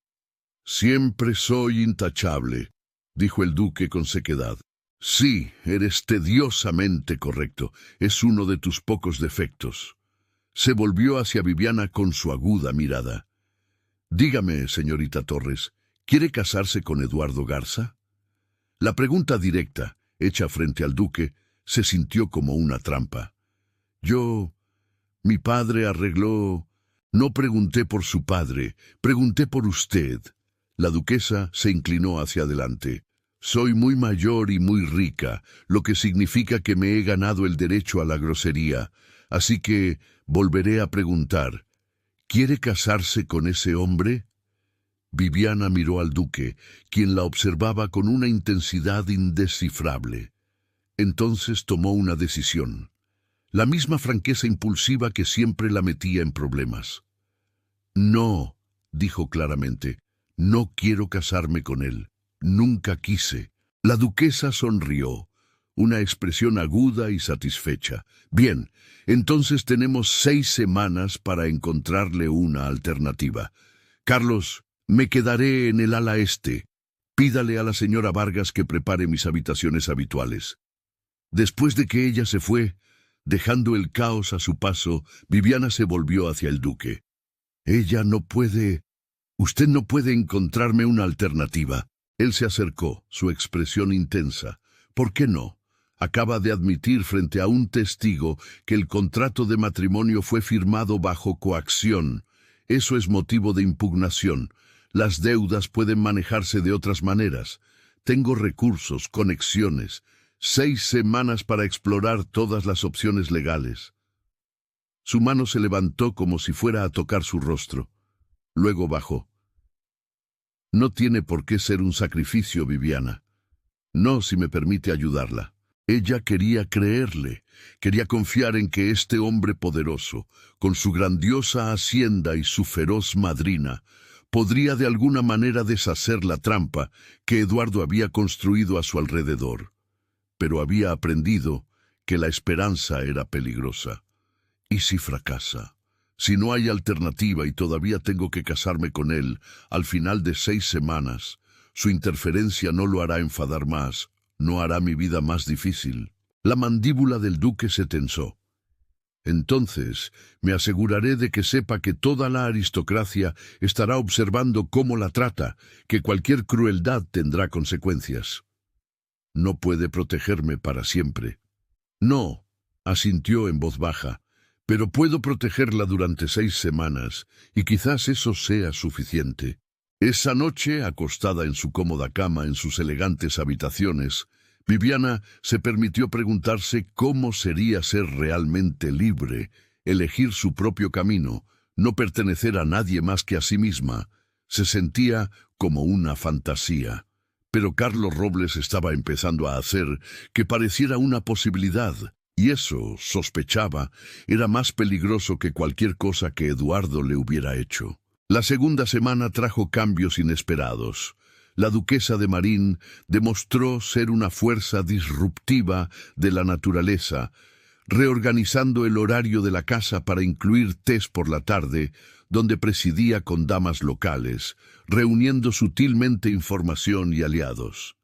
Siempre soy intachable, dijo el duque con sequedad. Sí, eres tediosamente correcto. Es uno de tus pocos defectos. Se volvió hacia Viviana con su aguda mirada. Dígame, señorita Torres, ¿quiere casarse con Eduardo Garza? La pregunta directa, hecha frente al duque, se sintió como una trampa. Mi padre arregló... No pregunté por su padre, pregunté por usted. La duquesa se inclinó hacia adelante. Soy muy mayor y muy rica, lo que significa que me he ganado el derecho a la grosería. Así que volveré a preguntar, ¿quiere casarse con ese hombre? Viviana miró al duque, quien la observaba con una intensidad indescifrable. Entonces tomó una decisión. La misma franqueza impulsiva que siempre la metía en problemas. No, dijo claramente, no quiero casarme con él. Nunca quise. La duquesa sonrió, una expresión aguda y satisfecha. Bien, entonces tenemos 6 semanas para encontrarle una alternativa. Carlos, me quedaré en el ala este. Pídale a la señora Vargas que prepare mis habitaciones habituales. Después de que ella se fue, dejando el caos a su paso, Viviana se volvió hacia el duque. Usted no puede encontrarme una alternativa. Él se acercó, su expresión intensa. ¿Por qué no? Acaba de admitir frente a un testigo que el contrato de matrimonio fue firmado bajo coacción. Eso es motivo de impugnación. Las deudas pueden manejarse de otras maneras. Tengo recursos, conexiones. 6 semanas para explorar todas las opciones legales. Su mano se levantó como si fuera a tocar su rostro. Luego bajó. No tiene por qué ser un sacrificio, Viviana. No, si me permite ayudarla. Ella quería creerle, quería confiar en que este hombre poderoso, con su grandiosa hacienda y su feroz madrina, podría de alguna manera deshacer la trampa que Eduardo había construido a su alrededor. Pero había aprendido que la esperanza era peligrosa. ¿Y si fracasa? Si no hay alternativa y todavía tengo que casarme con él, al final de 6 semanas, su interferencia no lo hará enfadar más, no hará mi vida más difícil. La mandíbula del duque se tensó. Entonces me aseguraré de que sepa que toda la aristocracia estará observando cómo la trata, que cualquier crueldad tendrá consecuencias. No puede protegerme para siempre. No, asintió en voz baja, pero puedo protegerla durante 6 semanas, y quizás eso sea suficiente. Esa noche, acostada en su cómoda cama en sus elegantes habitaciones, Viviana se permitió preguntarse cómo sería ser realmente libre, elegir su propio camino, no pertenecer a nadie más que a sí misma. Se sentía como una fantasía. Pero Carlos Robles estaba empezando a hacer que pareciera una posibilidad, y eso, sospechaba, era más peligroso que cualquier cosa que Eduardo le hubiera hecho. La segunda semana trajo cambios inesperados. La duquesa de Marín demostró ser una fuerza disruptiva de la naturaleza, reorganizando el horario de la casa para incluir tés por la tarde, donde presidía con damas locales, reuniendo sutilmente información y aliados.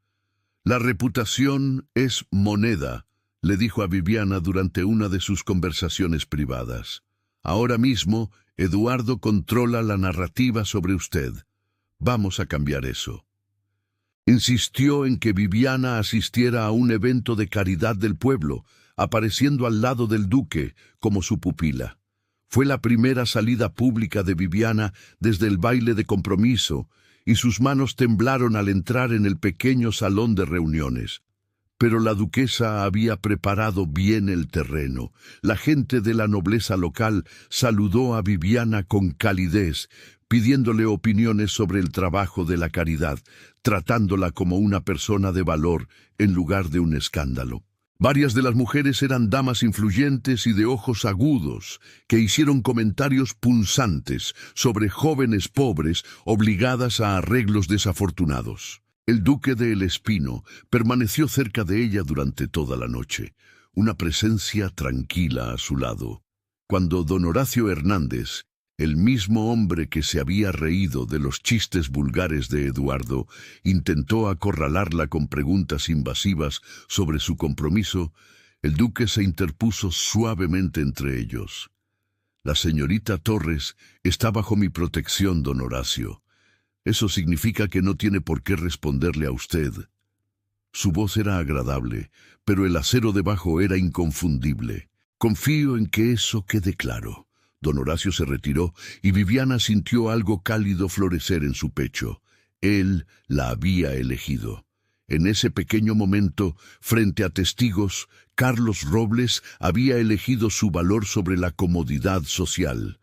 La reputación es moneda, le dijo a Viviana durante una de sus conversaciones privadas. Ahora mismo, Eduardo controla la narrativa sobre usted. Vamos a cambiar eso. Insistió en que Viviana asistiera a un evento de caridad del pueblo, apareciendo al lado del duque como su pupila. Fue la primera salida pública de Viviana desde el baile de compromiso, y sus manos temblaron al entrar en el pequeño salón de reuniones. Pero la duquesa había preparado bien el terreno. La gente de la nobleza local saludó a Viviana con calidez, pidiéndole opiniones sobre el trabajo de la caridad, tratándola como una persona de valor en lugar de un escándalo. Varias de las mujeres eran damas influyentes y de ojos agudos, que hicieron comentarios punzantes sobre jóvenes pobres obligadas a arreglos desafortunados. El duque de El Espino permaneció cerca de ella durante toda la noche, una presencia tranquila a su lado. Cuando don Horacio Hernández, el mismo hombre que se había reído de los chistes vulgares de Eduardo, intentó acorralarla con preguntas invasivas sobre su compromiso, el duque se interpuso suavemente entre ellos. La señorita Torres está bajo mi protección, don Horacio. Eso significa que no tiene por qué responderle a usted. Su voz era agradable, pero el acero debajo era inconfundible. Confío en que eso quede claro. Don Horacio se retiró y Viviana sintió algo cálido florecer en su pecho. Él la había elegido. En ese pequeño momento, frente a testigos, Carlos Robles había elegido su valor sobre la comodidad social.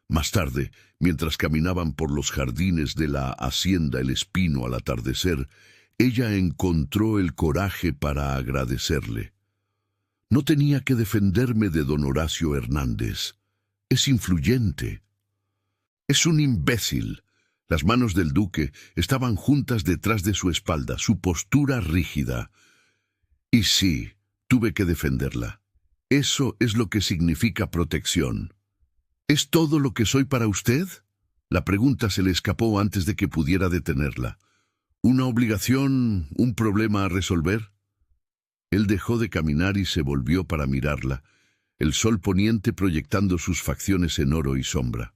Más tarde, mientras caminaban por los jardines de la hacienda El Espino al atardecer, ella encontró el coraje para agradecerle. No tenía que defenderme de don Horacio Hernández. Es influyente. Es un imbécil. Las manos del duque estaban juntas detrás de su espalda, su postura rígida. Y sí, tuve que defenderla. Eso es lo que significa protección. ¿Es todo lo que soy para usted? La pregunta se le escapó antes de que pudiera detenerla. ¿Una obligación, un problema a resolver? Él dejó de caminar y se volvió para mirarla, el sol poniente proyectando sus facciones en oro y sombra.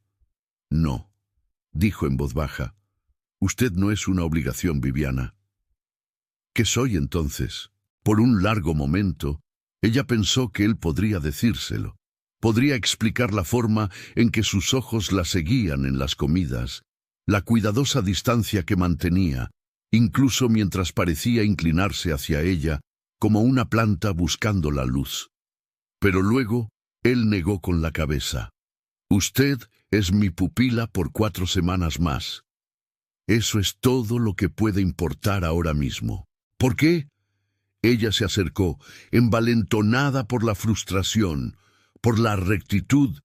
No, dijo en voz baja. Usted no es una obligación, Viviana. ¿Qué soy entonces? Por un largo momento, ella pensó que él podría decírselo. Podría explicar la forma en que sus ojos la seguían en las comidas, la cuidadosa distancia que mantenía, incluso mientras parecía inclinarse hacia ella, como una planta buscando la luz. Pero luego, él negó con la cabeza. Usted es mi pupila por 4 semanas más. Eso es todo lo que puede importar ahora mismo. ¿Por qué? Ella se acercó, envalentonada por la frustración, por la rectitud,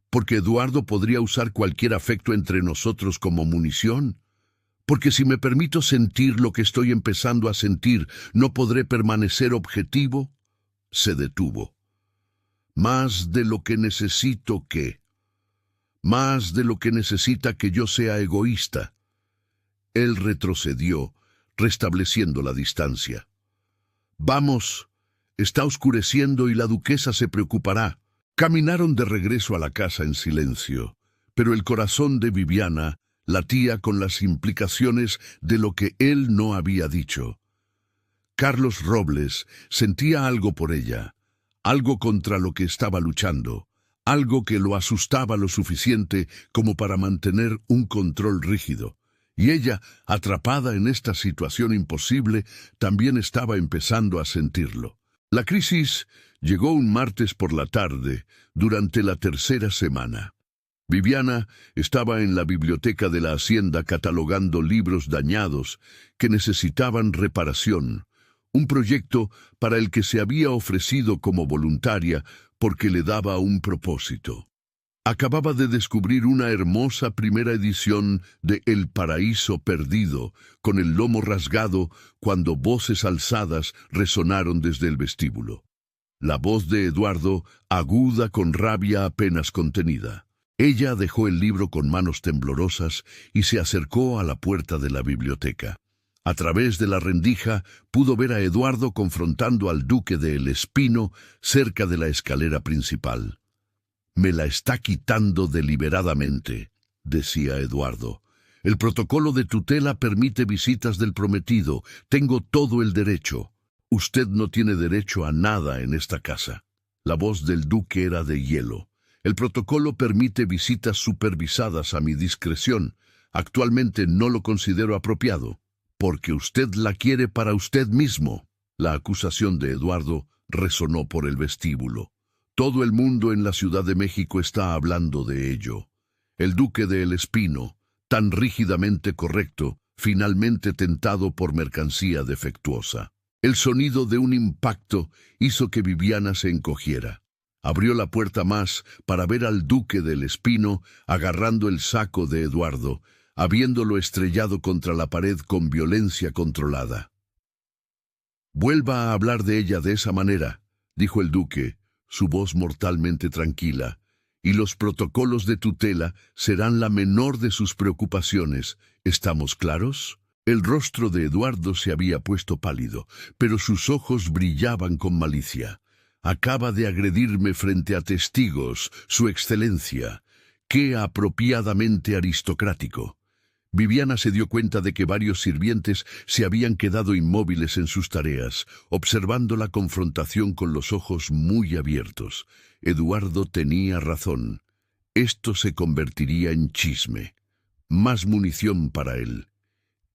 porque Eduardo podría usar cualquier afecto entre nosotros como munición. Porque si me permito sentir lo que estoy empezando a sentir, ¿no podré permanecer objetivo? Se detuvo. Más de lo que necesito que. Más de lo que necesita que yo sea egoísta. Él retrocedió, restableciendo la distancia. Vamos, está oscureciendo y la duquesa se preocupará. Caminaron de regreso a la casa en silencio, pero el corazón de Viviana latía con las implicaciones de lo que él no había dicho. Carlos Robles sentía algo por ella, algo contra lo que estaba luchando, algo que lo asustaba lo suficiente como para mantener un control rígido. Y ella, atrapada en esta situación imposible, también estaba empezando a sentirlo. La crisis llegó un martes por la tarde, durante la 3ª semana. Viviana estaba en la biblioteca de la hacienda catalogando libros dañados que necesitaban reparación, un proyecto para el que se había ofrecido como voluntaria porque le daba un propósito. Acababa de descubrir una hermosa primera edición de El Paraíso Perdido, con el lomo rasgado, cuando voces alzadas resonaron desde el vestíbulo. La voz de Eduardo, aguda con rabia apenas contenida. Ella dejó el libro con manos temblorosas y se acercó a la puerta de la biblioteca. A través de la rendija pudo ver a Eduardo confrontando al duque de El Espino cerca de la escalera principal. «Me la está quitando deliberadamente», decía Eduardo. «El protocolo de tutela permite visitas del prometido. Tengo todo el derecho. Usted no tiene derecho a nada en esta casa». La voz del duque era de hielo. «El protocolo permite visitas supervisadas a mi discreción. Actualmente no lo considero apropiado, porque usted la quiere para usted mismo». La acusación de Eduardo resonó por el vestíbulo. Todo el mundo en la Ciudad de México está hablando de ello. El duque de El Espino, tan rígidamente correcto, finalmente tentado por mercancía defectuosa. El sonido de un impacto hizo que Viviana se encogiera. Abrió la puerta más para ver al duque del Espino agarrando el saco de Eduardo, habiéndolo estrellado contra la pared con violencia controlada. «Vuelva a hablar de ella de esa manera», dijo el duque, su voz mortalmente tranquila, «y los protocolos de tutela serán la menor de sus preocupaciones. ¿Estamos claros?» El rostro de Eduardo se había puesto pálido, pero sus ojos brillaban con malicia. «Acaba de agredirme frente a testigos, su excelencia. ¡Qué apropiadamente aristocrático!». Viviana se dio cuenta de que varios sirvientes se habían quedado inmóviles en sus tareas, observando la confrontación con los ojos muy abiertos. Eduardo tenía razón. Esto se convertiría en chisme. Más munición para él.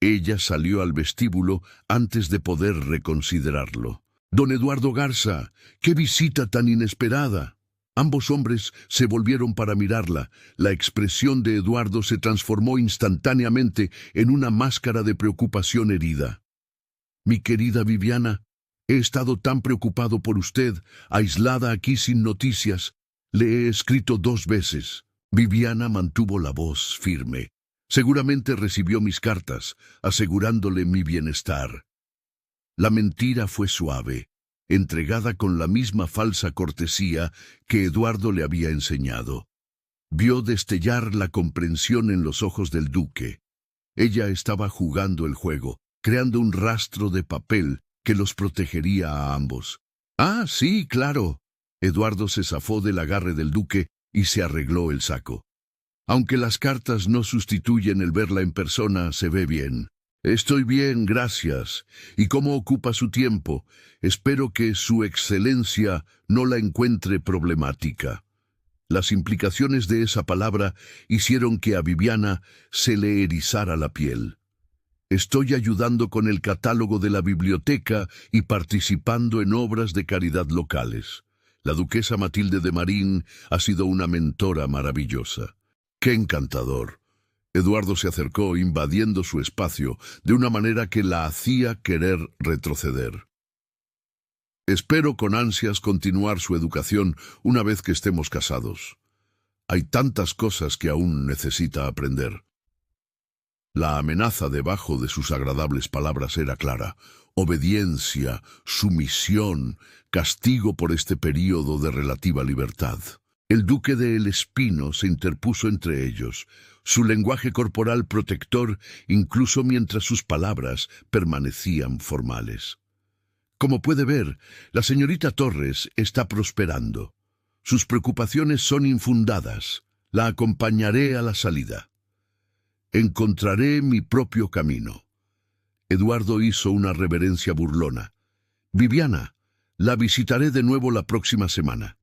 Ella salió al vestíbulo antes de poder reconsiderarlo. «Don Eduardo Garza, ¡qué visita tan inesperada!». Ambos hombres se volvieron para mirarla. La expresión de Eduardo se transformó instantáneamente en una máscara de preocupación herida. «Mi querida Viviana, he estado tan preocupado por usted, aislada aquí sin noticias. Le he escrito 2 veces». Viviana mantuvo la voz firme. «Seguramente recibió mis cartas, asegurándole mi bienestar». La mentira fue suave, entregada con la misma falsa cortesía que Eduardo le había enseñado. Vio destellar la comprensión en los ojos del duque. Ella estaba jugando el juego, creando un rastro de papel que los protegería a ambos. «Ah, sí, claro». Eduardo se zafó del agarre del duque y se arregló el saco. «Aunque las cartas no sustituyen el verla en persona, se ve bien». «Estoy bien, gracias. ¿Y cómo ocupa su tiempo? Espero que su excelencia no la encuentre problemática». Las implicaciones de esa palabra hicieron que a Viviana se le erizara la piel. «Estoy ayudando con el catálogo de la biblioteca y participando en obras de caridad locales. La duquesa Matilde de Marín ha sido una mentora maravillosa». «¡Qué encantador!». Eduardo se acercó, invadiendo su espacio de una manera que la hacía querer retroceder. «Espero con ansias continuar su educación una vez que estemos casados. Hay tantas cosas que aún necesita aprender». La amenaza debajo de sus agradables palabras era clara: obediencia, sumisión, castigo por este período de relativa libertad. El duque de El Espino se interpuso entre ellos, su lenguaje corporal protector incluso mientras sus palabras permanecían formales. «Como puede ver, la señorita Torres está prosperando. Sus preocupaciones son infundadas. La acompañaré a la salida. Encontraré mi propio camino». Eduardo hizo una reverencia burlona. «Viviana, la visitaré de nuevo la próxima semana.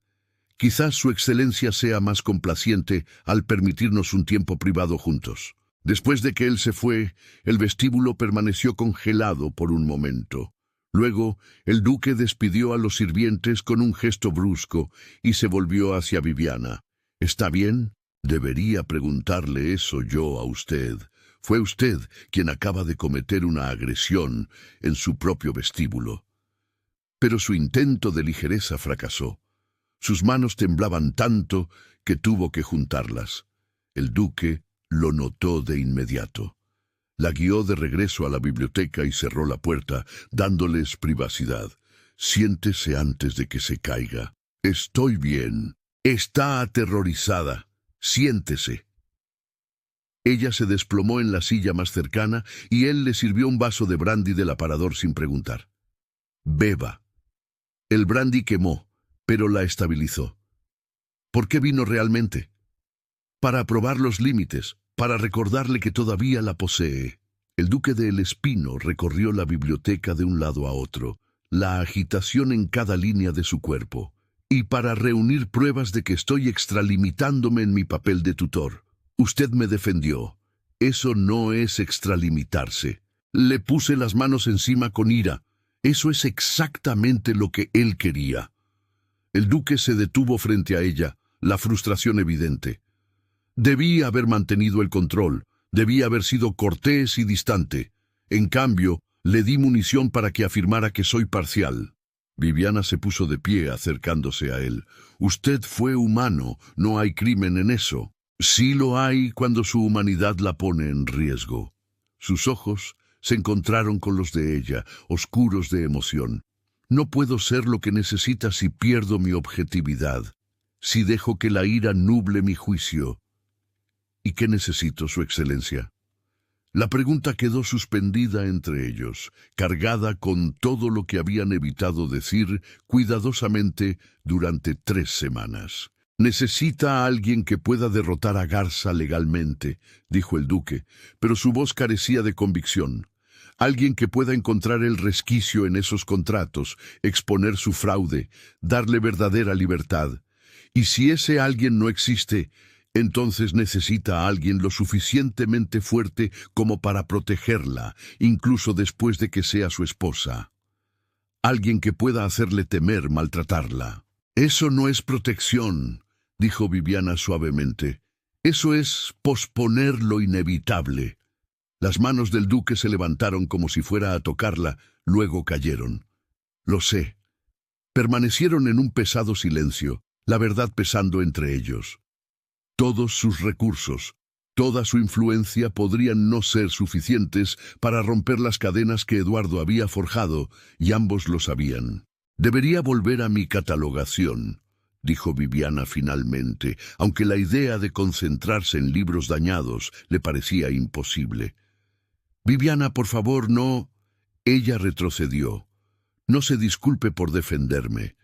Quizás su excelencia sea más complaciente al permitirnos un tiempo privado juntos». Después de que él se fue, el vestíbulo permaneció congelado por un momento. Luego, el duque despidió a los sirvientes con un gesto brusco y se volvió hacia Viviana. «¿Está bien? Debería preguntarle eso yo a usted. Fue usted quien acaba de cometer una agresión en su propio vestíbulo». Pero su intento de ligereza fracasó. Sus manos temblaban tanto que tuvo que juntarlas. El duque lo notó de inmediato. La guió de regreso a la biblioteca y cerró la puerta, dándoles privacidad. «Siéntese antes de que se caiga». «Estoy bien». «Está aterrorizada. Siéntese». Ella se desplomó en la silla más cercana y él le sirvió un vaso de brandy del aparador sin preguntar. «Beba». El brandy quemó, pero la estabilizó. ¿Por qué vino realmente? Para probar los límites, para recordarle que todavía la posee. El duque de El Espino recorrió la biblioteca de un lado a otro, la agitación en cada línea de su cuerpo, y para reunir pruebas de que estoy extralimitándome en mi papel de tutor. Usted me defendió. Eso no es extralimitarse. Le puse las manos encima con ira. Eso es exactamente lo que él quería. El duque se detuvo frente a ella, la frustración evidente. Debía haber mantenido el control, debía haber sido cortés y distante. En cambio, Le di munición para que afirmara que soy parcial. Viviana se puso de pie acercándose a él. Usted fue humano, no hay crimen en eso. Sí lo hay cuando su humanidad la pone en riesgo. Sus ojos se encontraron con los de ella, oscuros de emoción. No puedo ser lo que necesita si pierdo mi objetividad, si dejo que la ira nuble mi juicio. ¿Y qué necesito, Su Excelencia? La pregunta quedó suspendida entre ellos, cargada con todo lo que habían evitado decir cuidadosamente durante 3 semanas. Necesita a alguien que pueda derrotar a Garza legalmente, dijo el duque, pero su voz carecía de convicción. Alguien que pueda encontrar el resquicio en esos contratos, exponer su fraude, darle verdadera libertad. Y si ese alguien no existe, entonces necesita a alguien lo suficientemente fuerte como para protegerla, incluso después de que sea su esposa. Alguien que pueda hacerle temer maltratarla. Eso no es protección, dijo Viviana suavemente. Eso es posponer lo inevitable. Las manos del duque se levantaron como si fuera a tocarla, luego cayeron. Lo sé. Permanecieron en un pesado silencio, la verdad pesando entre ellos. Todos sus recursos, toda su influencia podrían no ser suficientes para romper las cadenas que Eduardo había forjado, y ambos lo sabían. Debería volver a mi catalogación, dijo Viviana finalmente, aunque la idea de concentrarse en libros dañados le parecía imposible. Viviana, por favor, no. Ella retrocedió. No se disculpe por defenderme.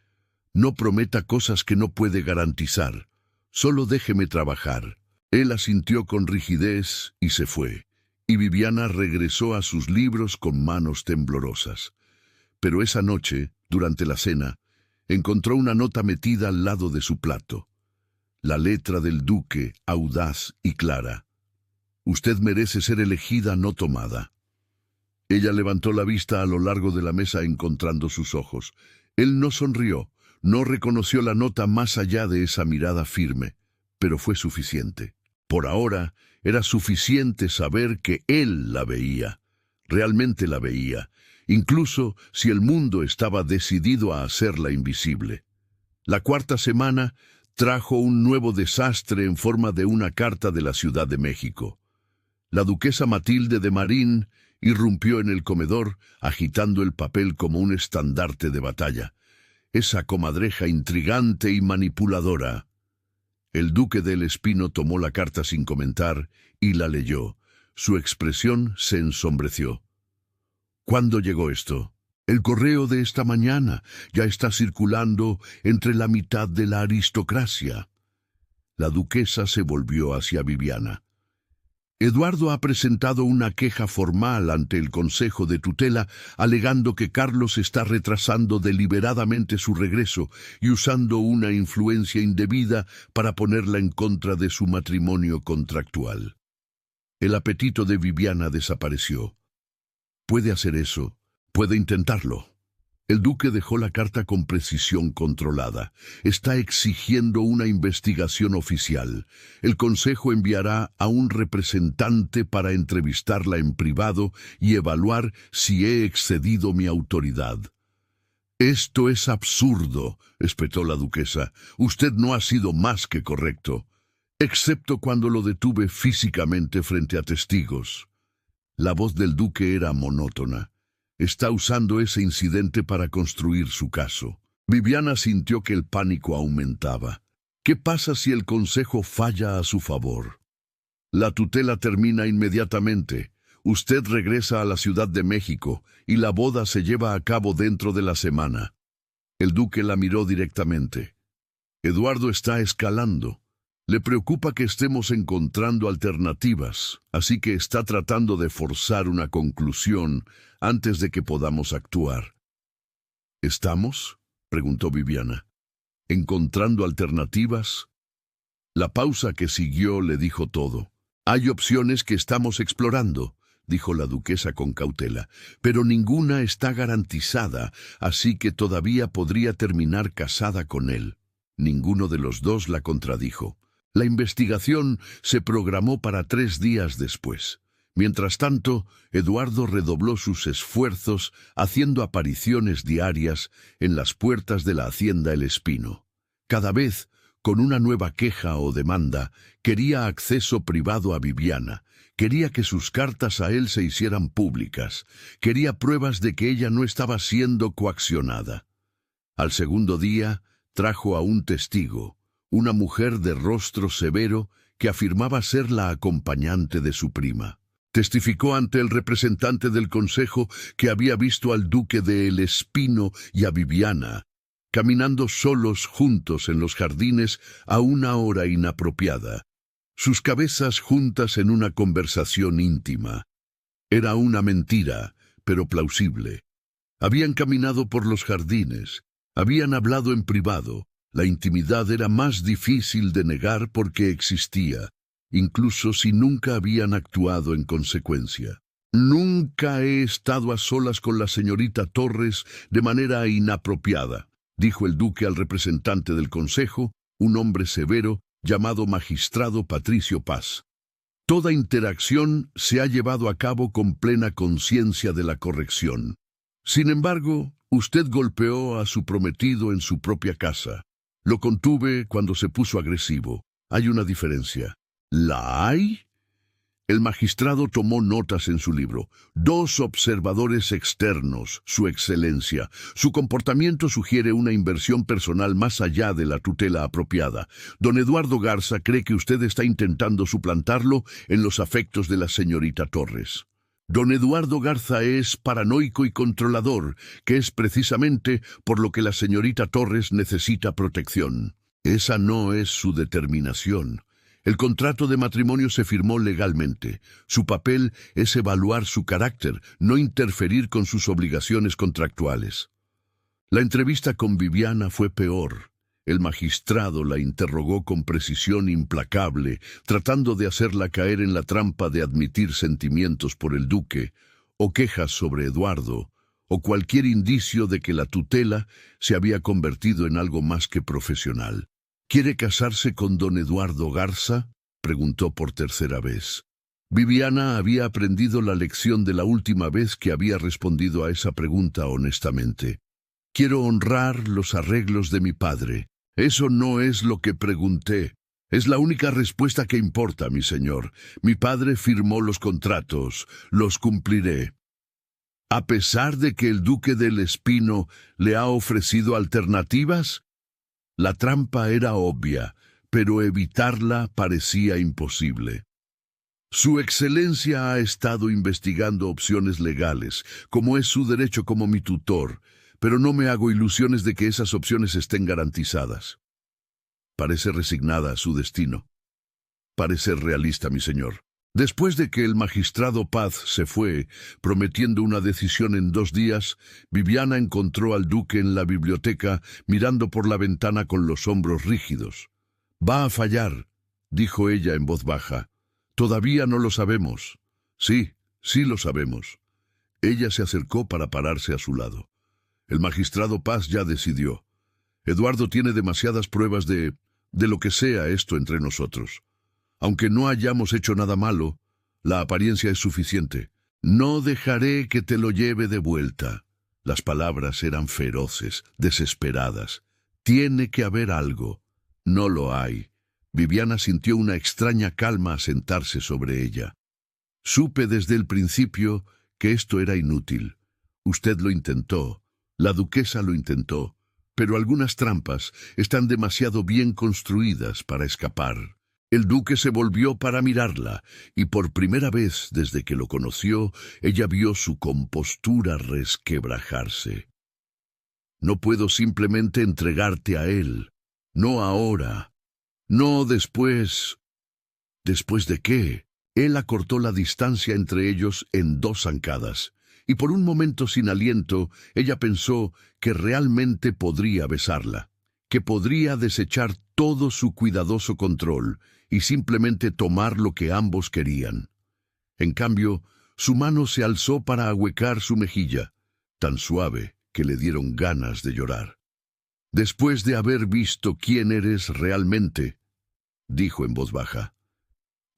No prometa cosas que no puede garantizar. Solo déjeme trabajar. Él asintió con rigidez y se fue. Y Viviana regresó a sus libros con manos temblorosas. Pero esa noche, durante la cena, encontró una nota metida al lado de su plato. La letra del duque, audaz y clara. Usted merece ser elegida, no tomada. Ella levantó la vista a lo largo de la mesa encontrando sus ojos. Él no sonrió, no reconoció la nota más allá de esa mirada firme, pero fue suficiente. Por ahora, era suficiente saber que él la veía. Realmente la veía, incluso si el mundo estaba decidido a hacerla invisible. La 4ª semana trajo un nuevo desastre en forma de una carta de la Ciudad de México. La duquesa Matilde de Marín irrumpió en el comedor, agitando el papel como un estandarte de batalla. Esa comadreja intrigante y manipuladora. El duque del Espino tomó la carta sin comentar y la leyó. Su expresión se ensombreció. ¿Cuándo llegó esto? El correo de esta mañana ya está circulando entre la mitad de la aristocracia. La duquesa se volvió hacia Viviana. Eduardo ha presentado una queja formal ante el Consejo de Tutela, alegando que Carlos está retrasando deliberadamente su regreso y usando una influencia indebida para ponerla en contra de su matrimonio contractual. El apetito de Viviana desapareció. Puede hacer eso, puede intentarlo. El duque dejó la carta con precisión controlada. Está exigiendo una investigación oficial. El Consejo enviará a un representante para entrevistarla en privado y evaluar si he excedido mi autoridad. Esto es absurdo, espetó la duquesa. Usted no ha sido más que correcto, excepto cuando lo detuve físicamente frente a testigos. La voz del duque era monótona. Está usando ese incidente para construir su caso. Viviana sintió que el pánico aumentaba. ¿Qué pasa si el Consejo falla a su favor? La tutela termina inmediatamente. Usted regresa a la Ciudad de México y la boda se lleva a cabo dentro de la semana. El duque la miró directamente. Eduardo está escalando. Le preocupa que estemos encontrando alternativas, así que está tratando de forzar una conclusión antes de que podamos actuar. ¿Estamos?, preguntó Viviana. ¿Encontrando alternativas? La pausa que siguió le dijo todo. Hay opciones que estamos explorando, dijo la duquesa con cautela, pero ninguna está garantizada, así que todavía podría terminar casada con él. Ninguno de los dos la contradijo. La investigación se programó para 3 días después. Mientras tanto, Eduardo redobló sus esfuerzos haciendo apariciones diarias en las puertas de la hacienda El Espino. Cada vez, con una nueva queja o demanda, quería acceso privado a Viviana, quería que sus cartas a él se hicieran públicas, quería pruebas de que ella no estaba siendo coaccionada. Al segundo día, trajo a un testigo, una mujer de rostro severo que afirmaba ser la acompañante de su prima. Testificó ante el representante del consejo que había visto al duque de El Espino y a Viviana, caminando solos juntos en los jardines a una hora inapropiada, sus cabezas juntas en una conversación íntima. Era una mentira, pero plausible. Habían caminado por los jardines, habían hablado en privado. La intimidad era más difícil de negar porque existía, incluso si nunca habían actuado en consecuencia. «Nunca he estado a solas con la señorita Torres de manera inapropiada», dijo el duque al representante del consejo, un hombre severo llamado magistrado Patricio Paz. «Toda interacción se ha llevado a cabo con plena conciencia de la corrección. Sin embargo, usted golpeó a su prometido en su propia casa. Lo contuve cuando se puso agresivo. Hay una diferencia». «¿La hay?» El magistrado tomó notas en su libro. «2 observadores externos, Su Excelencia. Su comportamiento sugiere una inversión personal más allá de la tutela apropiada. Don Eduardo Garza cree que usted está intentando suplantarlo en los afectos de la señorita Torres. Don Eduardo Garza es paranoico y controlador, que es precisamente por lo que la señorita Torres necesita protección. Esa no es su determinación. El contrato de matrimonio se firmó legalmente. Su papel es evaluar su carácter, no interferir con sus obligaciones contractuales». La entrevista con Viviana fue peor. El magistrado la interrogó con precisión implacable, tratando de hacerla caer en la trampa de admitir sentimientos por el duque, o quejas sobre Eduardo, o cualquier indicio de que la tutela se había convertido en algo más que profesional. «¿Quiere casarse con don Eduardo Garza?», preguntó por tercera vez. Viviana había aprendido la lección de la última vez que había respondido a esa pregunta honestamente. «Quiero honrar los arreglos de mi padre. Eso no es lo que pregunté. Es la única respuesta que importa, mi señor. Mi padre firmó los contratos. Los cumpliré». «¿A pesar de que el duque del Espino le ha ofrecido alternativas?». La trampa era obvia, pero evitarla parecía imposible. «Su Excelencia ha estado investigando opciones legales, como es su derecho como mi tutor, pero no me hago ilusiones de que esas opciones estén garantizadas». Parece resignada a su destino. «Parece realista, mi señor». Después de que el magistrado Paz se fue, prometiendo una decisión en 2 días, Viviana encontró al duque en la biblioteca mirando por la ventana con los hombros rígidos. «Va a fallar», dijo ella en voz baja. «Todavía no lo sabemos». «Sí, sí lo sabemos». Ella se acercó para pararse a su lado. El magistrado Paz ya decidió. «Eduardo tiene demasiadas pruebas de lo que sea esto entre nosotros. Aunque no hayamos hecho nada malo, la apariencia es suficiente. No dejaré que te lo lleve de vuelta». Las palabras eran feroces, desesperadas. «Tiene que haber algo». «No lo hay». Viviana sintió una extraña calma asentarse sobre ella. «Supe desde el principio que esto era inútil. Usted lo intentó, la duquesa lo intentó, pero algunas trampas están demasiado bien construidas para escapar». El duque se volvió para mirarla, y por primera vez desde que lo conoció, ella vio su compostura resquebrajarse. «No puedo simplemente entregarte a él. No ahora. No después». «¿Después de qué?». Él acortó la distancia entre ellos en 2 zancadas, y por un momento sin aliento, ella pensó que realmente podría besarla, que podría desechar todo su cuidadoso control y simplemente tomar lo que ambos querían. En cambio, su mano se alzó para ahuecar su mejilla, tan suave que le dieron ganas de llorar. «Después de haber visto quién eres realmente», dijo en voz baja,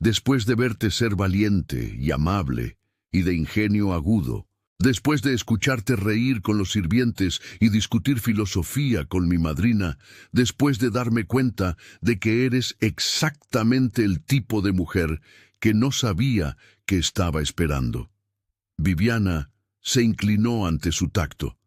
Después de verte ser valiente y amable y de ingenio agudo, después de escucharte reír con los sirvientes y discutir filosofía con mi madrina, después de darme cuenta de que eres exactamente el tipo de mujer que no sabía que estaba esperando. Viviana se inclinó ante su tacto,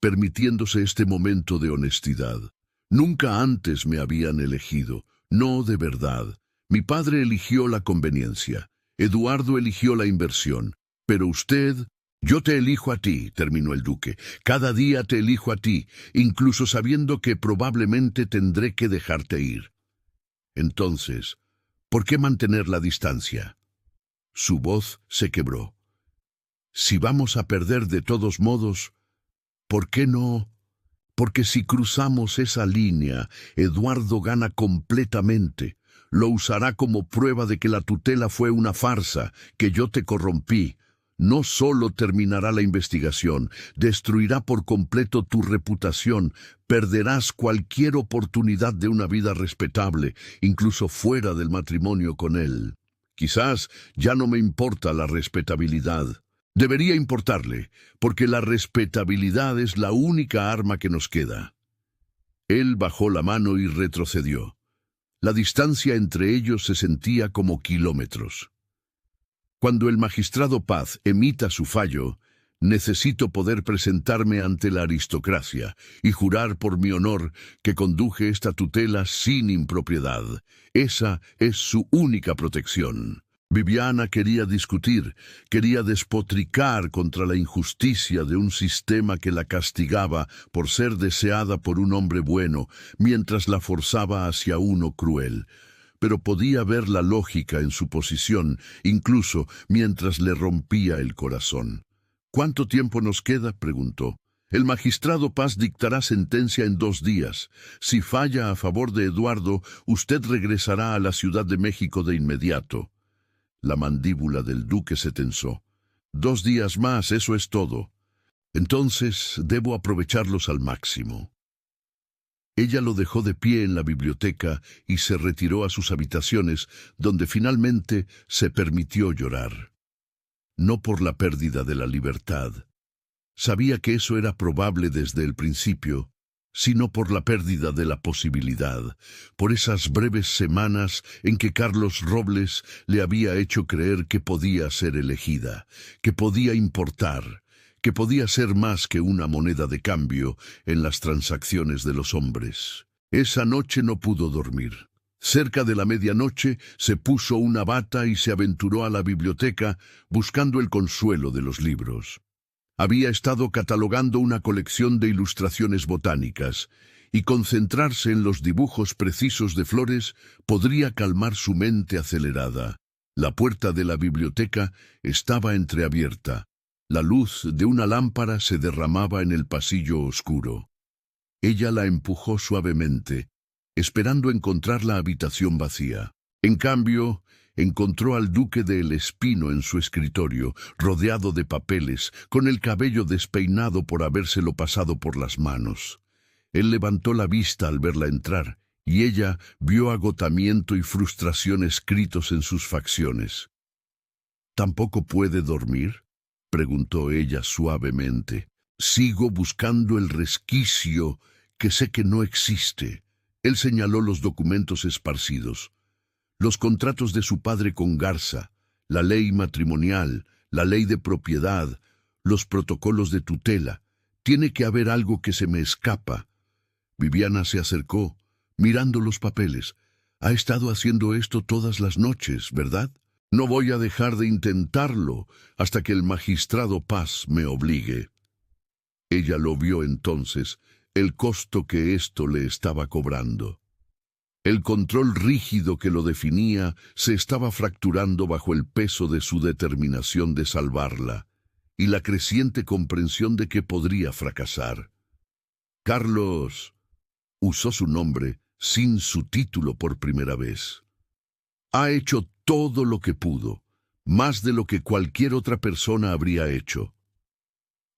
permitiéndose este momento de honestidad. Nunca antes me habían elegido, no de verdad. Mi padre eligió la conveniencia, Eduardo eligió la inversión, pero usted... Yo te elijo a ti, terminó el duque. Cada día te elijo a ti, incluso sabiendo que probablemente tendré que dejarte ir. Entonces, ¿por qué mantener la distancia? Su voz se quebró. Si vamos a perder de todos modos, ¿por qué no? Porque si cruzamos esa línea, Eduardo gana completamente. Lo usará como prueba de que la tutela fue una farsa, que yo te corrompí. No solo terminará la investigación, destruirá por completo tu reputación, perderás cualquier oportunidad de una vida respetable, incluso fuera del matrimonio con él. Quizás ya no me importa la respetabilidad. Debería importarle, porque la respetabilidad es la única arma que nos queda. Él bajó la mano y retrocedió. La distancia entre ellos se sentía como kilómetros. Cuando el magistrado Paz emita su fallo, necesito poder presentarme ante la aristocracia y jurar por mi honor que conduje esta tutela sin impropiedad. Esa es su única protección. Viviana quería discutir, quería despotricar contra la injusticia de un sistema que la castigaba por ser deseada por un hombre bueno, mientras la forzaba hacia uno cruel. Pero podía ver la lógica en su posición, incluso mientras le rompía el corazón. ¿Cuánto tiempo nos queda?, preguntó. El magistrado Paz dictará sentencia en 2 días. Si falla a favor de Eduardo, usted regresará a la Ciudad de México de inmediato. La mandíbula del duque se tensó. 2 días más, eso es todo. Entonces debo aprovecharlos al máximo. Ella lo dejó de pie en la biblioteca y se retiró a sus habitaciones, donde finalmente se permitió llorar. No por la pérdida de la libertad. Sabía que eso era probable desde el principio, sino por la pérdida de la posibilidad, por esas breves semanas en que Carlos Robles le había hecho creer que podía ser elegida, que podía importar, que podía ser más que una moneda de cambio en las transacciones de los hombres. Esa noche no pudo dormir. Cerca de la medianoche se puso una bata y se aventuró a la biblioteca buscando el consuelo de los libros. Había estado catalogando una colección de ilustraciones botánicas, y concentrarse en los dibujos precisos de flores podría calmar su mente acelerada. La puerta de la biblioteca estaba entreabierta. La luz de una lámpara se derramaba en el pasillo oscuro. Ella la empujó suavemente, esperando encontrar la habitación vacía. En cambio, encontró al duque de El Espino en su escritorio, rodeado de papeles, con el cabello despeinado por habérselo pasado por las manos. Él levantó la vista al verla entrar, y ella vio agotamiento y frustración escritos en sus facciones. ¿Tampoco puede dormir?, preguntó ella suavemente. Sigo buscando el resquicio que sé que no existe. Él señaló los documentos esparcidos. Los contratos de su padre con Garza, la ley matrimonial, la ley de propiedad, los protocolos de tutela. Tiene que haber algo que se me escapa. Viviana se acercó, mirando los papeles. Ha estado haciendo esto todas las noches, ¿verdad? No voy a dejar de intentarlo hasta que el magistrado Paz me obligue. Ella lo vio entonces, el costo que esto le estaba cobrando. El control rígido que lo definía se estaba fracturando bajo el peso de su determinación de salvarla y la creciente comprensión de que podría fracasar. Carlos usó su nombre sin su título por primera vez. Ha hecho todo lo que pudo, más de lo que cualquier otra persona habría hecho.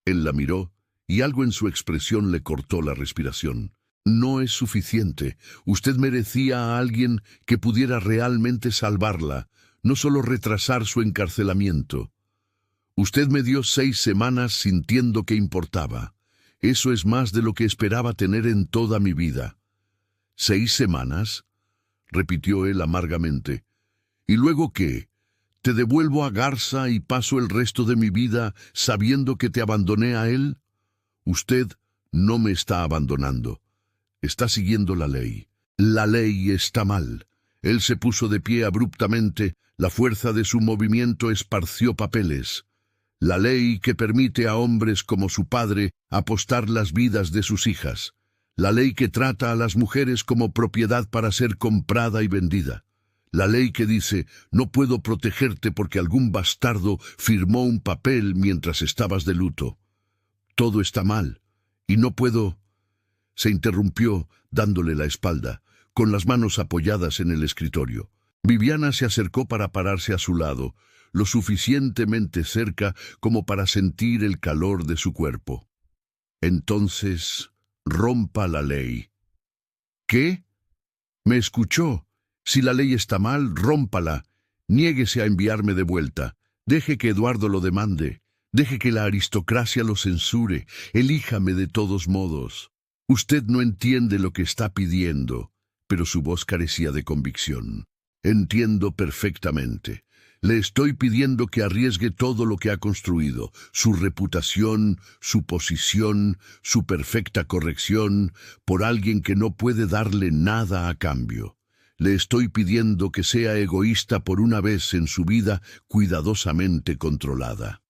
Él la miró y algo en su expresión le cortó la respiración. No es suficiente. Usted merecía a alguien que pudiera realmente salvarla. no solo retrasar su encarcelamiento. Usted me dio 6 semanas sintiendo que importaba. Eso es más de lo que esperaba tener en toda mi vida. ¿6 semanas? Repitió él amargamente. ¿Y luego qué? ¿Te devuelvo a Garza y paso el resto de mi vida sabiendo que te abandoné a él? Usted no me está abandonando. Está siguiendo la ley. La ley está mal. Él se puso de pie abruptamente. La fuerza de su movimiento esparció papeles. La ley que permite a hombres como su padre apostar las vidas de sus hijas. La ley que trata a las mujeres como propiedad para ser comprada y vendida. La ley que dice, no puedo protegerte porque algún bastardo firmó un papel mientras estabas de luto. Todo está mal, y no puedo... Se interrumpió, dándole la espalda, con las manos apoyadas en el escritorio. Viviana se acercó para pararse a su lado, lo suficientemente cerca como para sentir el calor de su cuerpo. Entonces, rompa la ley. ¿Qué? Me escuchó. Si la ley está mal, rómpala. Niéguese a enviarme de vuelta. Deje que Eduardo lo demande. Deje que la aristocracia lo censure. Elíjame de todos modos. Usted no entiende lo que está pidiendo, pero su voz carecía de convicción. Entiendo perfectamente. Le estoy pidiendo que arriesgue todo lo que ha construido, su reputación, su posición, su perfecta corrección, por alguien que no puede darle nada a cambio. Le estoy pidiendo que sea egoísta por una vez en su vida cuidadosamente controlada.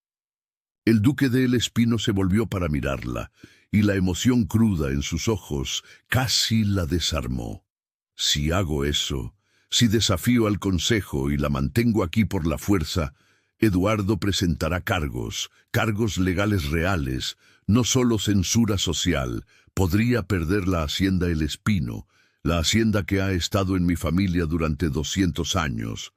El duque de El Espino se volvió para mirarla, y la emoción cruda en sus ojos casi la desarmó. Si hago eso, si desafío al consejo y la mantengo aquí por la fuerza, Eduardo presentará cargos legales reales, no solo censura social. Podría perder la hacienda El Espino, la hacienda que ha estado en mi familia durante 200 años.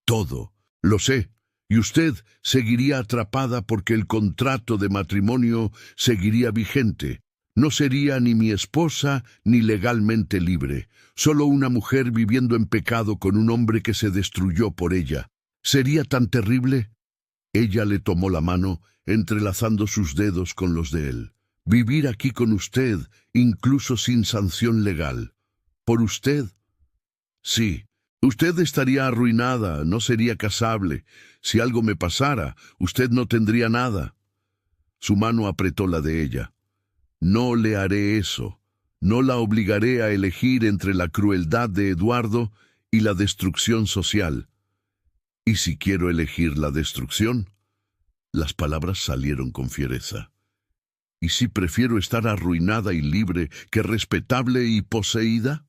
Todo, lo sé. Y usted seguiría atrapada porque el contrato de matrimonio seguiría vigente. No sería ni mi esposa ni legalmente libre, solo una mujer viviendo en pecado con un hombre que se destruyó por ella. ¿Sería tan terrible? Ella le tomó la mano, entrelazando sus dedos con los de él. Vivir aquí con usted, incluso sin sanción legal. ¿Por usted? Sí. Usted estaría arruinada, no sería casable. Si algo me pasara, usted no tendría nada. Su mano apretó la de ella. No le haré eso. No la obligaré a elegir entre la crueldad de Eduardo y la destrucción social. ¿Y si quiero elegir la destrucción? Las palabras salieron con fiereza. ¿Y si prefiero estar arruinada y libre que respetable y poseída?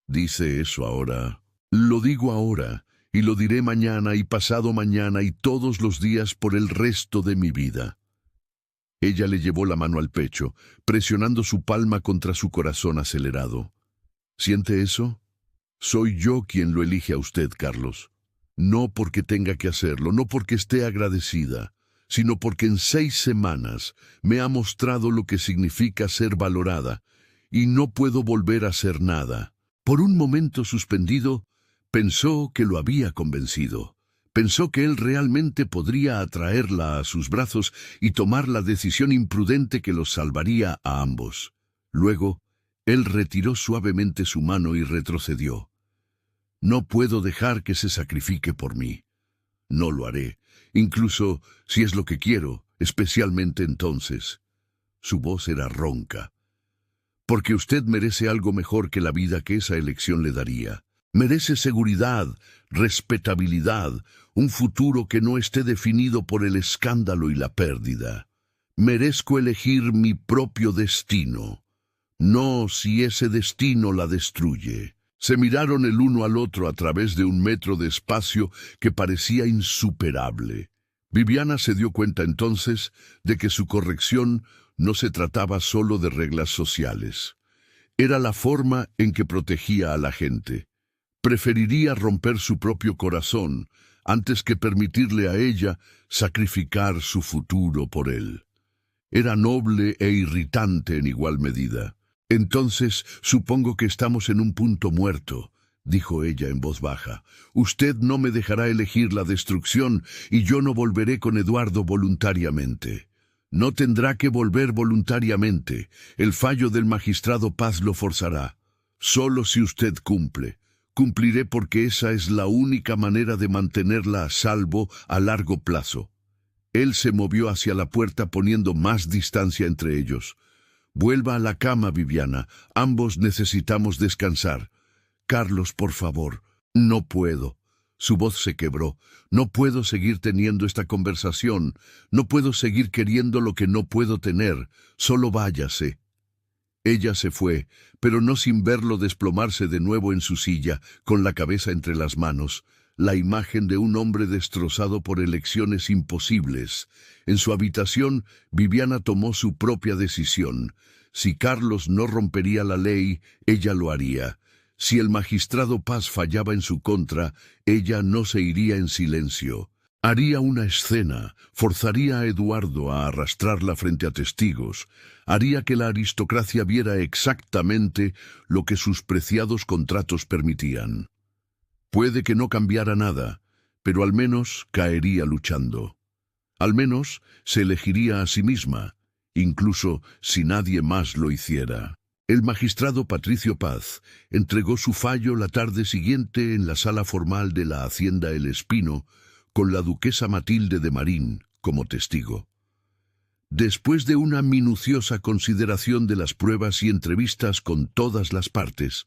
Dice eso ahora. Lo digo ahora, y lo diré mañana y pasado mañana y todos los días por el resto de mi vida. Ella le llevó la mano al pecho, presionando su palma contra su corazón acelerado. ¿Siente eso? Soy yo quien lo elige a usted, Carlos. No porque tenga que hacerlo, no porque esté agradecida, sino porque en 6 semanas me ha mostrado lo que significa ser valorada, y no puedo volver a hacer nada. Por un momento suspendido, pensó que lo había convencido. Pensó que él realmente podría atraerla a sus brazos y tomar la decisión imprudente que los salvaría a ambos. Luego, él retiró suavemente su mano y retrocedió. No puedo dejar que se sacrifique por mí. No lo haré, incluso si es lo que quiero, especialmente entonces. Su voz era ronca. Porque usted merece algo mejor que la vida que esa elección le daría. Merece seguridad, respetabilidad, un futuro que no esté definido por el escándalo y la pérdida. Merezco elegir mi propio destino, no si ese destino la destruye. Se miraron el uno al otro a través de un metro de espacio que parecía insuperable. Viviana se dio cuenta entonces de que su corrección no se trataba solo de reglas sociales. Era la forma en que protegía a la gente. Preferiría romper su propio corazón antes que permitirle a ella sacrificar su futuro por él. Era noble e irritante en igual medida. Entonces, supongo que estamos en un punto muerto, dijo ella en voz baja. Usted no me dejará elegir la destrucción y yo no volveré con Eduardo voluntariamente. No tendrá que volver voluntariamente. El fallo del magistrado Paz lo forzará. Solo si usted cumple. Cumpliré porque esa es la única manera de mantenerla a salvo a largo plazo. Él se movió hacia la puerta poniendo más distancia entre ellos. Vuelva a la cama, Viviana. Ambos necesitamos descansar. Carlos, por favor. No puedo. Su voz se quebró. No puedo seguir teniendo esta conversación. No puedo seguir queriendo lo que no puedo tener. Solo váyase. Ella se fue, pero no sin verlo desplomarse de nuevo en su silla, con la cabeza entre las manos, la imagen de un hombre destrozado por elecciones imposibles. En su habitación, Viviana tomó su propia decisión. Si Carlos no rompería la ley, ella lo haría. Si el magistrado Paz fallaba en su contra, ella no se iría en silencio. Haría una escena, forzaría a Eduardo a arrastrarla frente a testigos, haría que la aristocracia viera exactamente lo que sus preciados contratos permitían. Puede que no cambiara nada, pero al menos caería luchando. Al menos se elegiría a sí misma, incluso si nadie más lo hiciera. El magistrado Patricio Paz entregó su fallo la tarde siguiente en la sala formal de la Hacienda El Espino, con la duquesa Matilde de Marín como testigo. Después de una minuciosa consideración de las pruebas y entrevistas con todas las partes,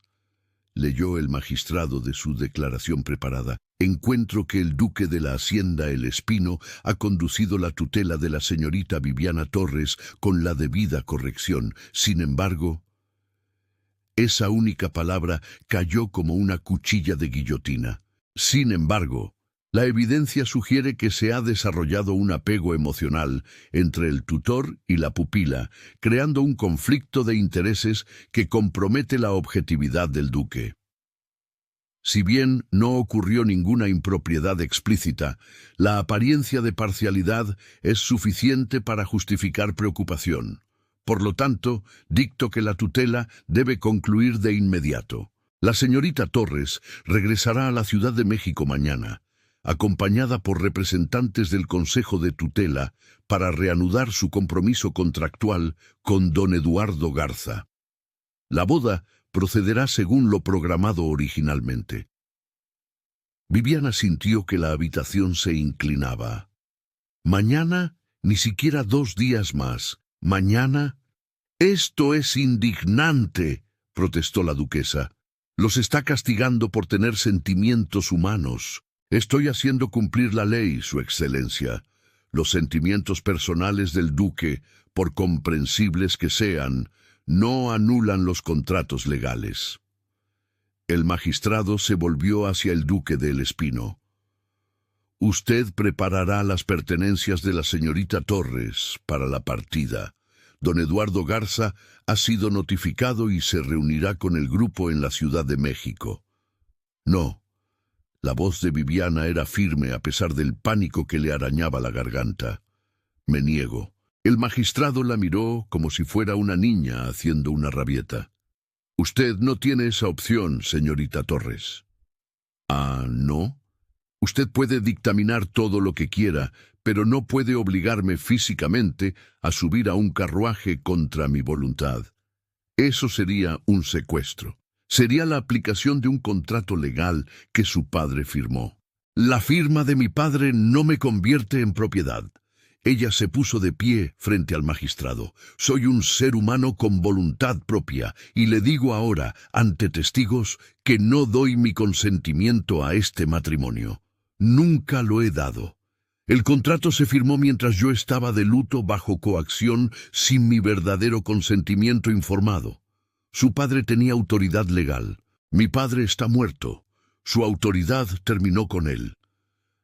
leyó el magistrado de su declaración preparada. Encuentro que el duque de la Hacienda El Espino ha conducido la tutela de la señorita Viviana Torres con la debida corrección. Sin embargo, esa única palabra cayó como una cuchilla de guillotina. Sin embargo, la evidencia sugiere que se ha desarrollado un apego emocional entre el tutor y la pupila, creando un conflicto de intereses que compromete la objetividad del duque. Si bien no ocurrió ninguna impropiedad explícita, la apariencia de parcialidad es suficiente para justificar preocupación. Por lo tanto, dicto que la tutela debe concluir de inmediato. La señorita Torres regresará a la Ciudad de México mañana, acompañada por representantes del Consejo de Tutela, para reanudar su compromiso contractual con don Eduardo Garza. La boda procederá según lo programado originalmente. Viviana sintió que la habitación se inclinaba. Mañana, ni siquiera 2 días más. Mañana. Esto es indignante, protestó la duquesa. Los está castigando por tener sentimientos humanos. Estoy haciendo cumplir la ley, Su Excelencia. Los sentimientos personales del duque, por comprensibles que sean, no anulan los contratos legales. El magistrado se volvió hacia el duque de El Espino. Usted preparará las pertenencias de la señorita Torres para la partida. Don Eduardo Garza ha sido notificado y se reunirá con el grupo en la Ciudad de México. No. La voz de Viviana era firme a pesar del pánico que le arañaba la garganta. Me niego. El magistrado la miró como si fuera una niña haciendo una rabieta. Usted no tiene esa opción, señorita Torres. Ah, ¿no? Usted puede dictaminar todo lo que quiera, pero no puede obligarme físicamente a subir a un carruaje contra mi voluntad. Eso sería un secuestro. Sería la aplicación de un contrato legal que su padre firmó. La firma de mi padre no me convierte en propiedad. Ella se puso de pie frente al magistrado. Soy un ser humano con voluntad propia y le digo ahora, ante testigos, que no doy mi consentimiento a este matrimonio. Nunca lo he dado. El contrato se firmó mientras yo estaba de luto bajo coacción sin mi verdadero consentimiento informado. Su padre tenía autoridad legal. Mi padre está muerto. Su autoridad terminó con él.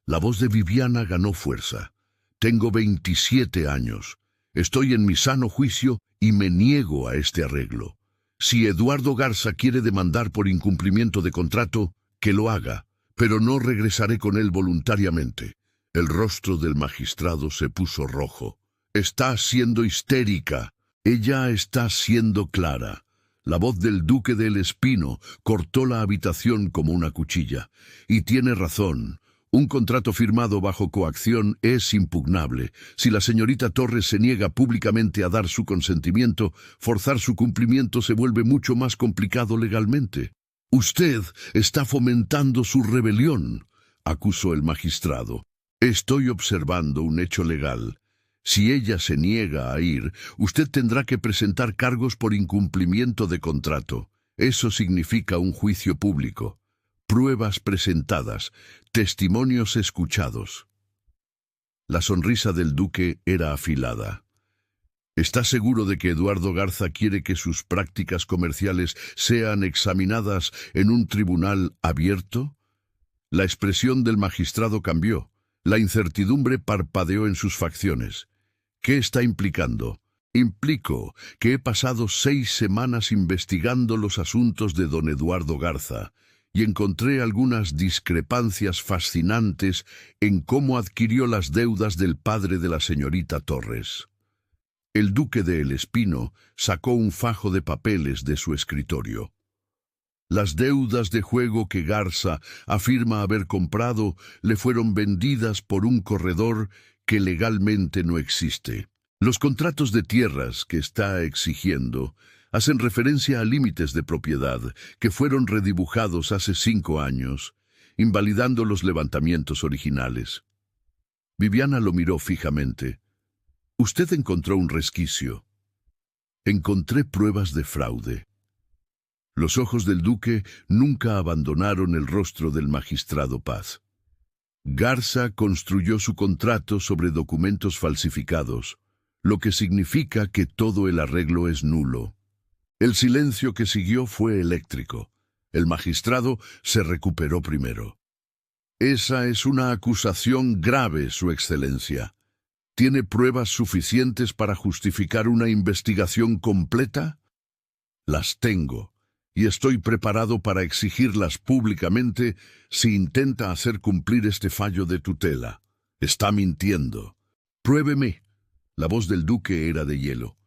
La voz de Viviana ganó fuerza. Tengo 27 años. Estoy en mi sano juicio y me niego a este arreglo. Si Eduardo Garza quiere demandar por incumplimiento de contrato, que lo haga, pero no regresaré con él voluntariamente. El rostro del magistrado se puso rojo. Está siendo histérica. Ella está siendo clara. La voz del duque del Espino cortó la habitación como una cuchilla. Y tiene razón. Un contrato firmado bajo coacción es impugnable. Si la señorita Torres se niega públicamente a dar su consentimiento, forzar su cumplimiento se vuelve mucho más complicado legalmente. Usted está fomentando su rebelión, acusó el magistrado. Estoy observando un hecho legal. Si ella se niega a ir, usted tendrá que presentar cargos por incumplimiento de contrato. Eso significa un juicio público. Pruebas presentadas, testimonios escuchados. La sonrisa del duque era afilada. ¿Está seguro de que Eduardo Garza quiere que sus prácticas comerciales sean examinadas en un tribunal abierto? La expresión del magistrado cambió. La incertidumbre parpadeó en sus facciones. ¿Qué está implicando? Implico que he pasado 6 semanas investigando los asuntos de don Eduardo Garza y encontré algunas discrepancias fascinantes en cómo adquirió las deudas del padre de la señorita Torres. El duque de El Espino sacó un fajo de papeles de su escritorio. Las deudas de juego que Garza afirma haber comprado le fueron vendidas por un corredor que legalmente no existe. Los contratos de tierras que está exigiendo hacen referencia a límites de propiedad que fueron redibujados hace 5 años, invalidando los levantamientos originales. Viviana lo miró fijamente. Usted encontró un resquicio. Encontré pruebas de fraude. Los ojos del duque nunca abandonaron el rostro del magistrado Paz. Garza construyó su contrato sobre documentos falsificados, lo que significa que todo el arreglo es nulo. El silencio que siguió fue eléctrico. El magistrado se recuperó primero. Esa es una acusación grave, Su Excelencia. ¿Tiene pruebas suficientes para justificar una investigación completa? Las tengo, y estoy preparado para exigirlas públicamente si intenta hacer cumplir este fallo de tutela. Está mintiendo. Pruébeme. La voz del duque era de hielo.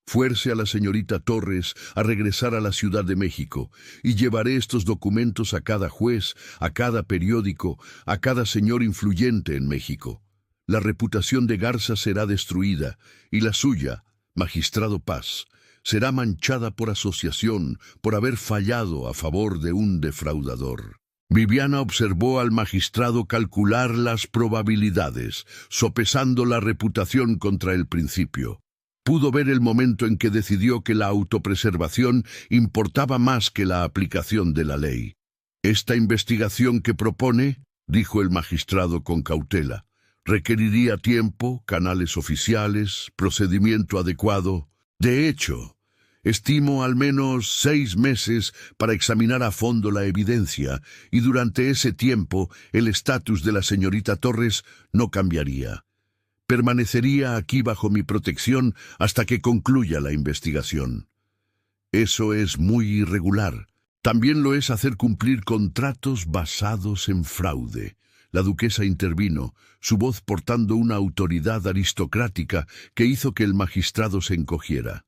Fuerce a la señorita Torres a regresar a la Ciudad de México, y llevaré estos documentos a cada juez, a cada periódico, a cada señor influyente en México. La reputación de Garza será destruida, y la suya, magistrado Paz, será manchada por asociación, por haber fallado a favor de un defraudador. Viviana observó al magistrado calcular las probabilidades, sopesando la reputación contra el principio. Pudo ver el momento en que decidió que la autopreservación importaba más que la aplicación de la ley. «Esta investigación que propone», dijo el magistrado con cautela, «requeriría tiempo, canales oficiales, procedimiento adecuado. De hecho, estimo al menos 6 meses para examinar a fondo la evidencia, y durante ese tiempo el estatus de la señorita Torres no cambiaría. Permanecería aquí bajo mi protección hasta que concluya la investigación. Eso es muy irregular. También lo es hacer cumplir contratos basados en fraude». La duquesa intervino, su voz portando una autoridad aristocrática que hizo que el magistrado se encogiera.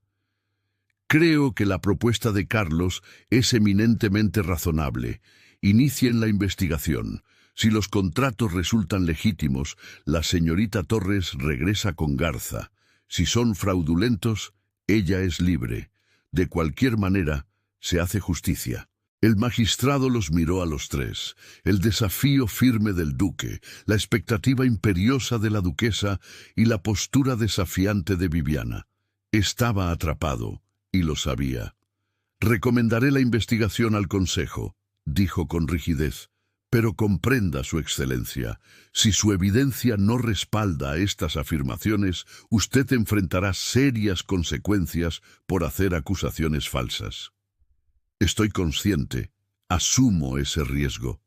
«Creo que la propuesta de Carlos es eminentemente razonable. Inicien la investigación. Si los contratos resultan legítimos, la señorita Torres regresa con Garza. Si son fraudulentos, ella es libre. De cualquier manera, se hace justicia». El magistrado los miró a los tres. El desafío firme del duque, la expectativa imperiosa de la duquesa y la postura desafiante de Viviana. Estaba atrapado, y lo sabía. «Recomendaré la investigación al consejo», dijo con rigidez. «Pero comprenda, Su Excelencia, si su evidencia no respalda estas afirmaciones, usted enfrentará serias consecuencias por hacer acusaciones falsas». «Estoy consciente. Asumo ese riesgo».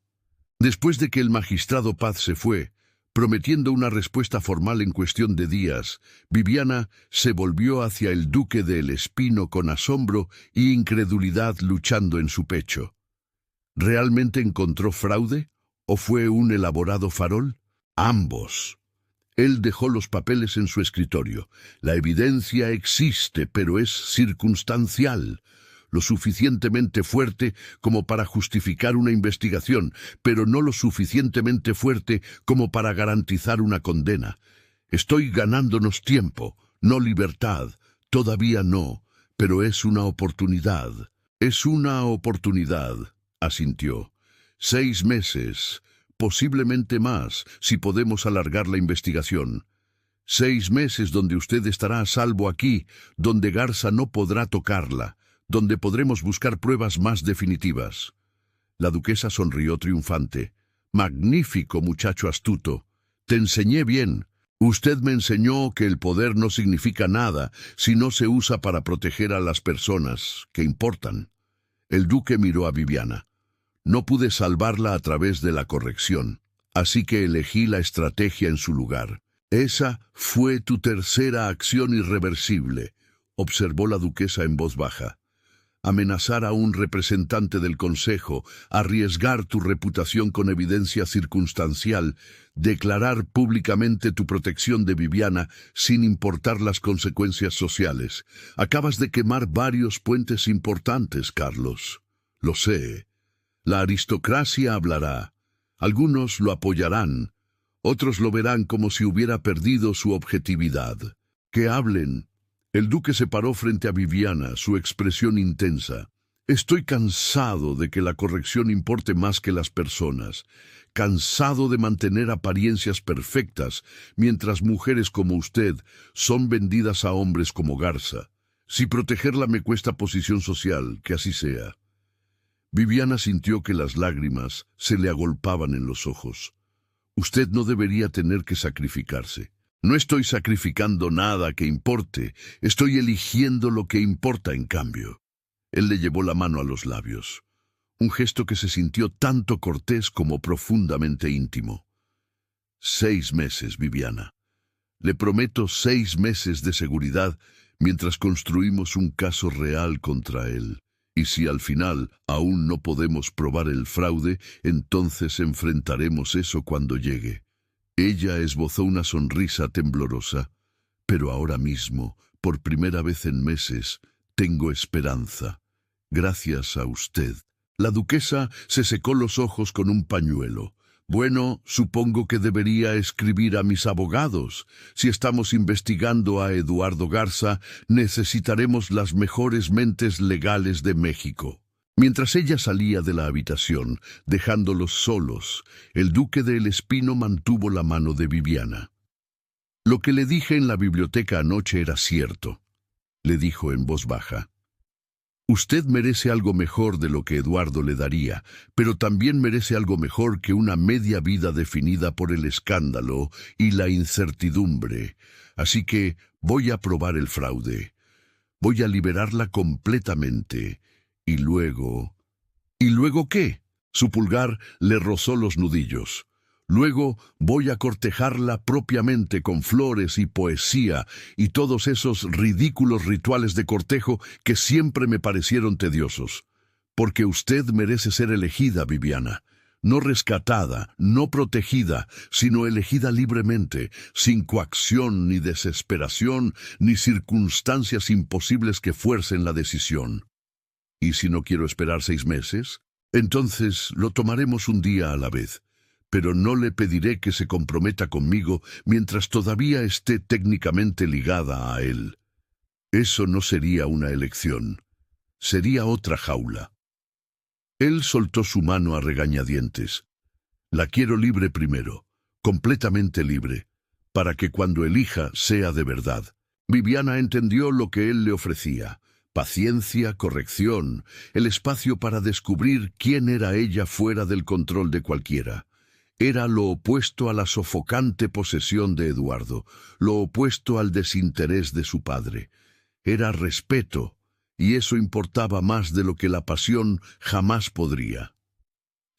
Después de que el magistrado Paz se fue, prometiendo una respuesta formal en cuestión de días, Viviana se volvió hacia el duque de El Espino con asombro y incredulidad luchando en su pecho. ¿Realmente encontró fraude? ¿O fue un elaborado farol? Ambos. Él dejó los papeles en su escritorio. La evidencia existe, pero es circunstancial. lo suficientemente fuerte como para justificar una investigación, pero no lo suficientemente fuerte como para garantizar una condena. Estoy ganándonos tiempo, no libertad. Todavía no, pero es una oportunidad. Es una oportunidad, asintió. 6 meses, posiblemente más, si podemos alargar la investigación. 6 meses donde usted estará a salvo aquí, donde Garza no podrá tocarla, donde podremos buscar pruebas más definitivas. La duquesa sonrió triunfante. Magnífico, muchacho astuto. Te enseñé bien. Usted me enseñó que el poder no significa nada si no se usa para proteger a las personas que importan. El duque miró a Viviana. No pude salvarla a través de la corrección, así que elegí la estrategia en su lugar. Esa fue tu tercera acción irreversible, observó la duquesa en voz baja. Amenazar a un representante del Consejo, arriesgar tu reputación con evidencia circunstancial, declarar públicamente tu protección de Viviana sin importar las consecuencias sociales. Acabas de quemar varios puentes importantes, Carlos. Lo sé. La aristocracia hablará. Algunos lo apoyarán. Otros lo verán como si hubiera perdido su objetividad. Que hablen. El duque se paró frente a Viviana, su expresión intensa. Estoy cansado de que la corrección importe más que las personas. Cansado de mantener apariencias perfectas, mientras mujeres como usted son vendidas a hombres como Garza. Si protegerla me cuesta posición social, que así sea. Viviana sintió que las lágrimas se le agolpaban en los ojos. Usted no debería tener que sacrificarse. No estoy sacrificando nada que importe, estoy eligiendo lo que importa en cambio. Él le llevó la mano a los labios, un gesto que se sintió tanto cortés como profundamente íntimo. 6 meses, Viviana. Le prometo 6 meses de seguridad mientras construimos un caso real contra él. Y si al final aún no podemos probar el fraude, entonces enfrentaremos eso cuando llegue. Ella esbozó una sonrisa temblorosa. Pero ahora mismo, por primera vez en meses, tengo esperanza. Gracias a usted. La duquesa se secó los ojos con un pañuelo. Bueno, supongo que debería escribir a mis abogados. Si estamos investigando a Eduardo Garza, necesitaremos las mejores mentes legales de México. Mientras ella salía de la habitación, dejándolos solos, el duque de El Espino mantuvo la mano de Viviana. Lo que le dije en la biblioteca anoche era cierto, le dijo en voz baja. Usted merece algo mejor de lo que Eduardo le daría, pero también merece algo mejor que una media vida definida por el escándalo y la incertidumbre. Así que voy a probar el fraude. Voy a liberarla completamente. Y luego... ¿Y luego qué? Su pulgar le rozó los nudillos. Luego voy a cortejarla propiamente con flores y poesía y todos esos ridículos rituales de cortejo que siempre me parecieron tediosos. Porque usted merece ser elegida, Viviana. No rescatada, no protegida, sino elegida libremente, sin coacción ni desesperación, ni circunstancias imposibles que fuercen la decisión. ¿Y si no quiero esperar 6 meses? Entonces lo tomaremos un día a la vez. Pero no le pediré que se comprometa conmigo mientras todavía esté técnicamente ligada a él. Eso no sería una elección. Sería otra jaula. Él soltó su mano a regañadientes. La quiero libre primero, completamente libre, para que cuando elija sea de verdad. Viviana entendió lo que él le ofrecía. Paciencia, corrección, el espacio para descubrir quién era ella fuera del control de cualquiera. Era lo opuesto a la sofocante posesión de Eduardo, lo opuesto al desinterés de su padre. Era respeto, y eso importaba más de lo que la pasión jamás podría.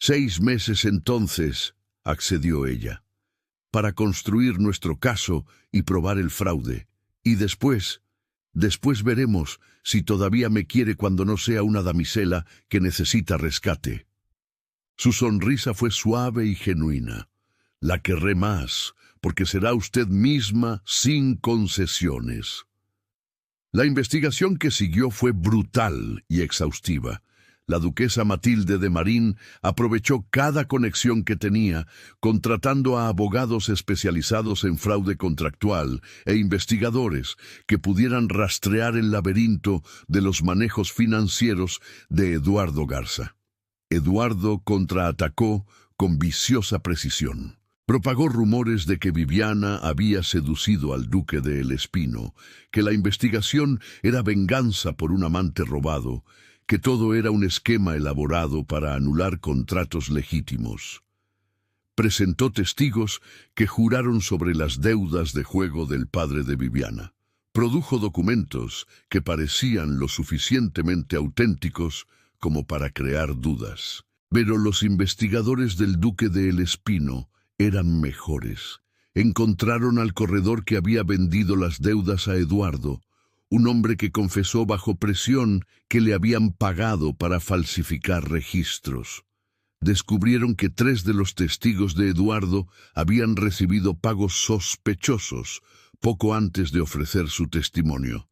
6 meses entonces, accedió ella, para construir nuestro caso y probar el fraude. Y después veremos si todavía me quiere cuando no sea una damisela que necesita rescate. Su sonrisa fue suave y genuina. La querré más, porque será usted misma sin concesiones. La investigación que siguió fue brutal y exhaustiva. La duquesa Matilde de Marín aprovechó cada conexión que tenía, contratando a abogados especializados en fraude contractual e investigadores que pudieran rastrear el laberinto de los manejos financieros de Eduardo Garza. Eduardo contraatacó con viciosa precisión. Propagó rumores de que Viviana había seducido al duque de El Espino, que la investigación era venganza por un amante robado, que todo era un esquema elaborado para anular contratos legítimos. Presentó testigos que juraron sobre las deudas de juego del padre de Viviana. Produjo documentos que parecían lo suficientemente auténticos como para crear dudas. Pero los investigadores del duque de El Espino eran mejores. Encontraron al corredor que había vendido las deudas a Eduardo, un hombre que confesó bajo presión que le habían pagado para falsificar registros. Descubrieron que 3 de los testigos de Eduardo habían recibido pagos sospechosos poco antes de ofrecer su testimonio.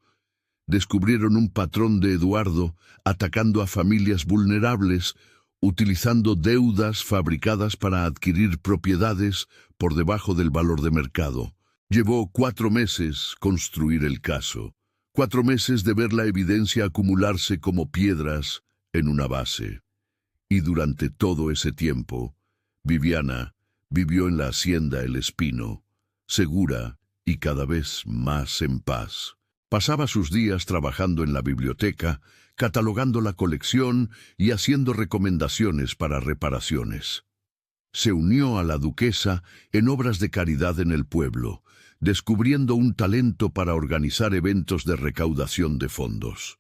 Descubrieron un patrón de Eduardo atacando a familias vulnerables, utilizando deudas fabricadas para adquirir propiedades por debajo del valor de mercado. Llevó 4 meses construir el caso. 4 meses de ver la evidencia acumularse como piedras en una base. Y durante todo ese tiempo, Viviana vivió en la hacienda El Espino, segura y cada vez más en paz. Pasaba sus días trabajando en la biblioteca, catalogando la colección y haciendo recomendaciones para reparaciones. Se unió a la duquesa en obras de caridad en el pueblo, descubriendo un talento para organizar eventos de recaudación de fondos.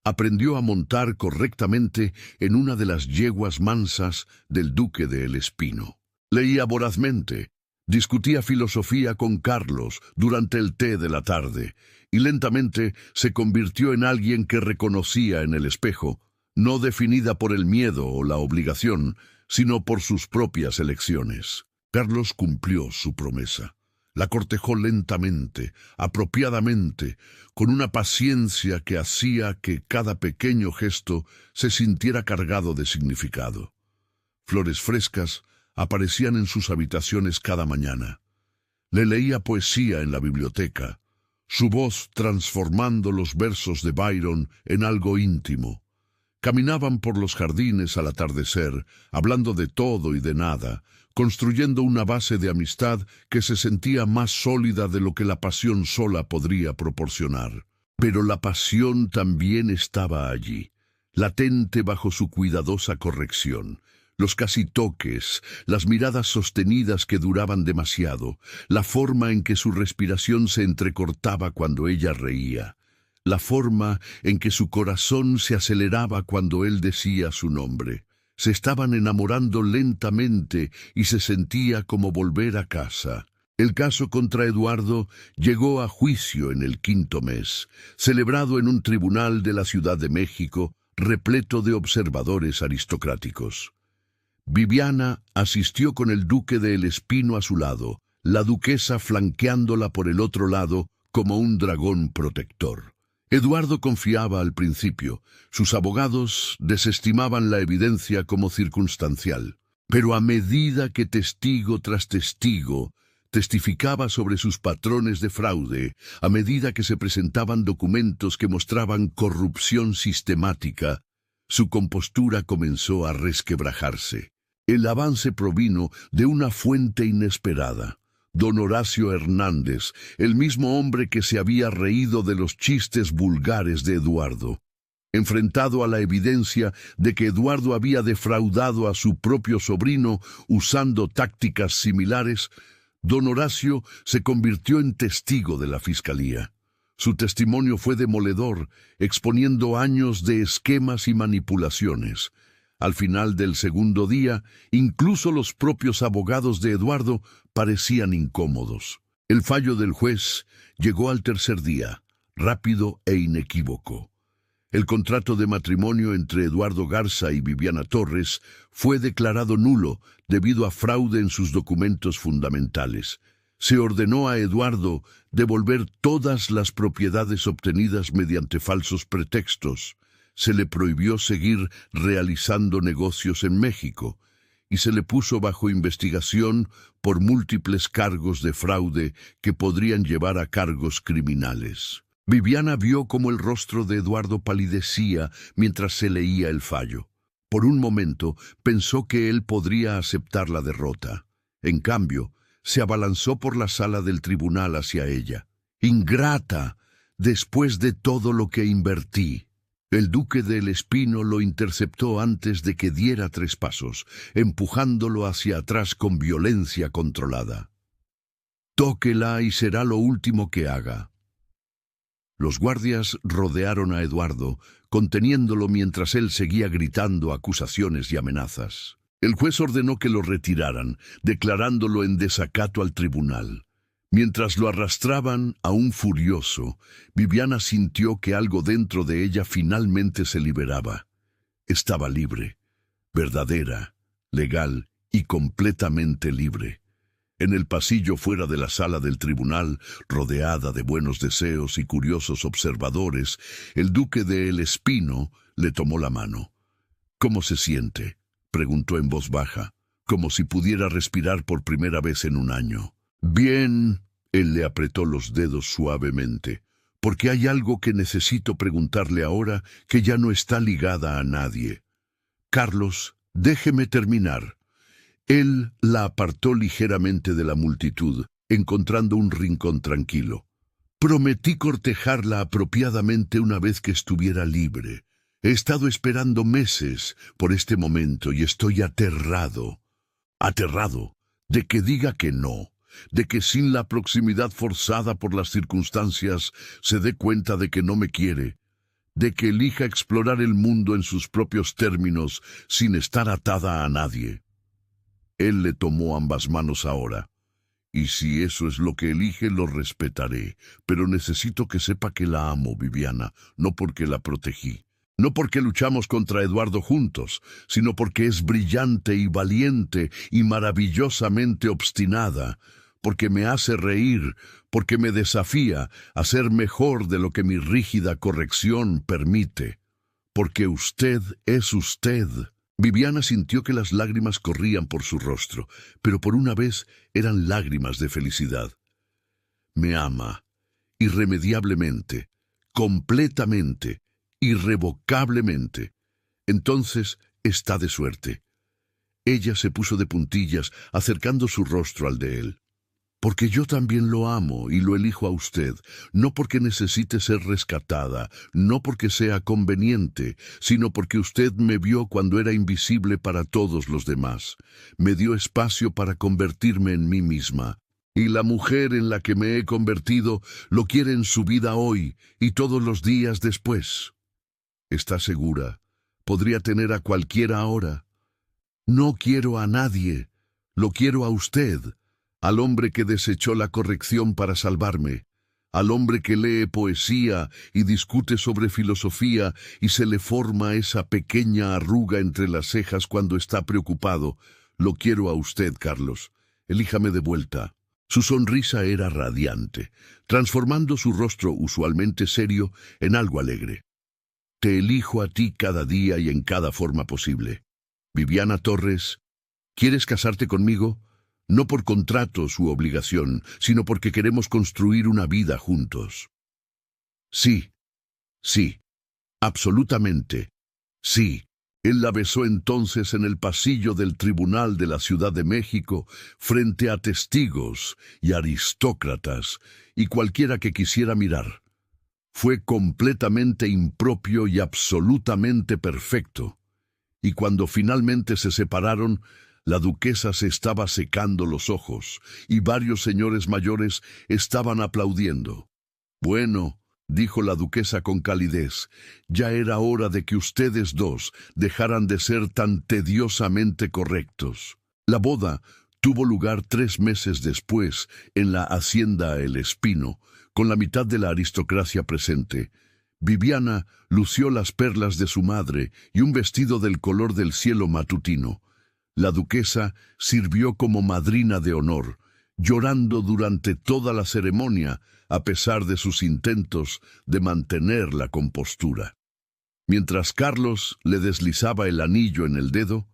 Aprendió a montar correctamente en una de las yeguas mansas del duque de El Espino. Leía vorazmente, discutía filosofía con Carlos durante el té de la tarde, y lentamente se convirtió en alguien que reconocía en el espejo, no definida por el miedo o la obligación, sino por sus propias elecciones. Carlos cumplió su promesa. La cortejó lentamente, apropiadamente, con una paciencia que hacía que cada pequeño gesto se sintiera cargado de significado. Flores frescas aparecían en sus habitaciones cada mañana. Le leía poesía en la biblioteca, su voz transformando los versos de Byron en algo íntimo. Caminaban por los jardines al atardecer, hablando de todo y de nada, construyendo una base de amistad que se sentía más sólida de lo que la pasión sola podría proporcionar. Pero la pasión también estaba allí, latente bajo su cuidadosa corrección. Los casi toques, las miradas sostenidas que duraban demasiado, la forma en que su respiración se entrecortaba cuando ella reía, la forma en que su corazón se aceleraba cuando él decía su nombre. Se estaban enamorando lentamente y se sentía como volver a casa. El caso contra Eduardo llegó a juicio en el 5º mes, celebrado en un tribunal de la Ciudad de México, repleto de observadores aristocráticos. Viviana asistió con el duque de El Espino a su lado, la duquesa flanqueándola por el otro lado como un dragón protector. Eduardo confiaba al principio. Sus abogados desestimaban la evidencia como circunstancial. Pero a medida que testigo tras testigo testificaba sobre sus patrones de fraude, a medida que se presentaban documentos que mostraban corrupción sistemática, su compostura comenzó a resquebrajarse. El avance provino de una fuente inesperada. Don Horacio Hernández, el mismo hombre que se había reído de los chistes vulgares de Eduardo. Enfrentado a la evidencia de que Eduardo había defraudado a su propio sobrino usando tácticas similares, don Horacio se convirtió en testigo de la fiscalía. Su testimonio fue demoledor, exponiendo años de esquemas y manipulaciones. Al final del segundo día, incluso los propios abogados de Eduardo parecían incómodos. El fallo del juez llegó al tercer día, rápido e inequívoco. El contrato de matrimonio entre Eduardo Garza y Viviana Torres fue declarado nulo debido a fraude en sus documentos fundamentales. Se ordenó a Eduardo devolver todas las propiedades obtenidas mediante falsos pretextos. Se le prohibió seguir realizando negocios en México y se le puso bajo investigación por múltiples cargos de fraude que podrían llevar a cargos criminales. Viviana vio cómo el rostro de Eduardo palidecía mientras se leía el fallo. Por un momento pensó que él podría aceptar la derrota. En cambio, se abalanzó por la sala del tribunal hacia ella. «Ingrata, después de todo lo que invertí». El duque del Espino lo interceptó antes de que diera 3 pasos, empujándolo hacia atrás con violencia controlada. «Tóquela y será lo último que haga». Los guardias rodearon a Eduardo, conteniéndolo mientras él seguía gritando acusaciones y amenazas. El juez ordenó que lo retiraran, declarándolo en desacato al tribunal. Mientras lo arrastraban, aún furioso, Viviana sintió que algo dentro de ella finalmente se liberaba. Estaba libre, verdadera, legal y completamente libre. En el pasillo fuera de la sala del tribunal, rodeada de buenos deseos y curiosos observadores, el duque de El Espino le tomó la mano. «¿Cómo se siente?», preguntó en voz baja, como si pudiera respirar por primera vez en un año. «Bien», él le apretó los dedos suavemente, «porque hay algo que necesito preguntarle ahora que ya no está ligada a nadie. Carlos, déjeme terminar». Él la apartó ligeramente de la multitud, encontrando un rincón tranquilo. «Prometí cortejarla apropiadamente una vez que estuviera libre. He estado esperando meses por este momento y estoy aterrado. Aterrado de que diga que no, de que sin la proximidad forzada por las circunstancias se dé cuenta de que no me quiere, de que elija explorar el mundo en sus propios términos sin estar atada a nadie». Él le tomó ambas manos ahora. «Y si eso es lo que elige, lo respetaré. Pero necesito que sepa que la amo, Viviana, no porque la protegí. No porque luchamos contra Eduardo juntos, sino porque es brillante y valiente y maravillosamente obstinada, porque me hace reír, porque me desafía a ser mejor de lo que mi rígida corrección permite. Porque usted es usted». Viviana sintió que las lágrimas corrían por su rostro, pero por una vez eran lágrimas de felicidad. «Me ama, irremediablemente, completamente, irrevocablemente. Entonces está de suerte». Ella se puso de puntillas, acercando su rostro al de él. «Porque yo también lo amo y lo elijo a usted, no porque necesite ser rescatada, no porque sea conveniente, sino porque usted me vio cuando era invisible para todos los demás. Me dio espacio para convertirme en mí misma. Y la mujer en la que me he convertido lo quiere en su vida hoy y todos los días después. ¿Está segura? Podría tener a cualquiera ahora. No quiero a nadie, lo quiero a usted. Al hombre que desechó la corrección para salvarme, al hombre que lee poesía y discute sobre filosofía y se le forma esa pequeña arruga entre las cejas cuando está preocupado. Lo quiero a usted, Carlos. Elíjame de vuelta». Su sonrisa era radiante, transformando su rostro usualmente serio en algo alegre. «Te elijo a ti cada día y en cada forma posible. Viviana Torres, ¿quieres casarte conmigo? No por contratos u obligación, sino porque queremos construir una vida juntos». «Sí, sí, absolutamente, sí». Él la besó entonces en el pasillo del Tribunal de la Ciudad de México, frente a testigos y aristócratas, y cualquiera que quisiera mirar. Fue completamente impropio y absolutamente perfecto. Y cuando finalmente se separaron, la duquesa se estaba secando los ojos, y varios señores mayores estaban aplaudiendo. «Bueno», dijo la duquesa con calidez, «ya era hora de que ustedes dos dejaran de ser tan tediosamente correctos». La boda tuvo lugar 3 meses después en la hacienda El Espino, con la mitad de la aristocracia presente. Viviana lució las perlas de su madre y un vestido del color del cielo matutino. La duquesa sirvió como madrina de honor, llorando durante toda la ceremonia, a pesar de sus intentos de mantener la compostura. Mientras Carlos le deslizaba el anillo en el dedo,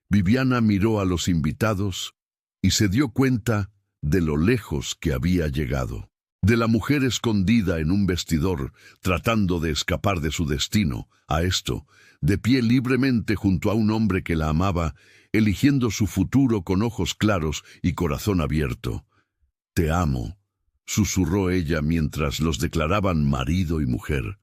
Viviana miró a los invitados y se dio cuenta de lo lejos que había llegado. De la mujer escondida en un vestidor, tratando de escapar de su destino, a esto, de pie libremente junto a un hombre que la amaba, eligiendo su futuro con ojos claros y corazón abierto. «Te amo», susurró ella mientras los declaraban marido y mujer.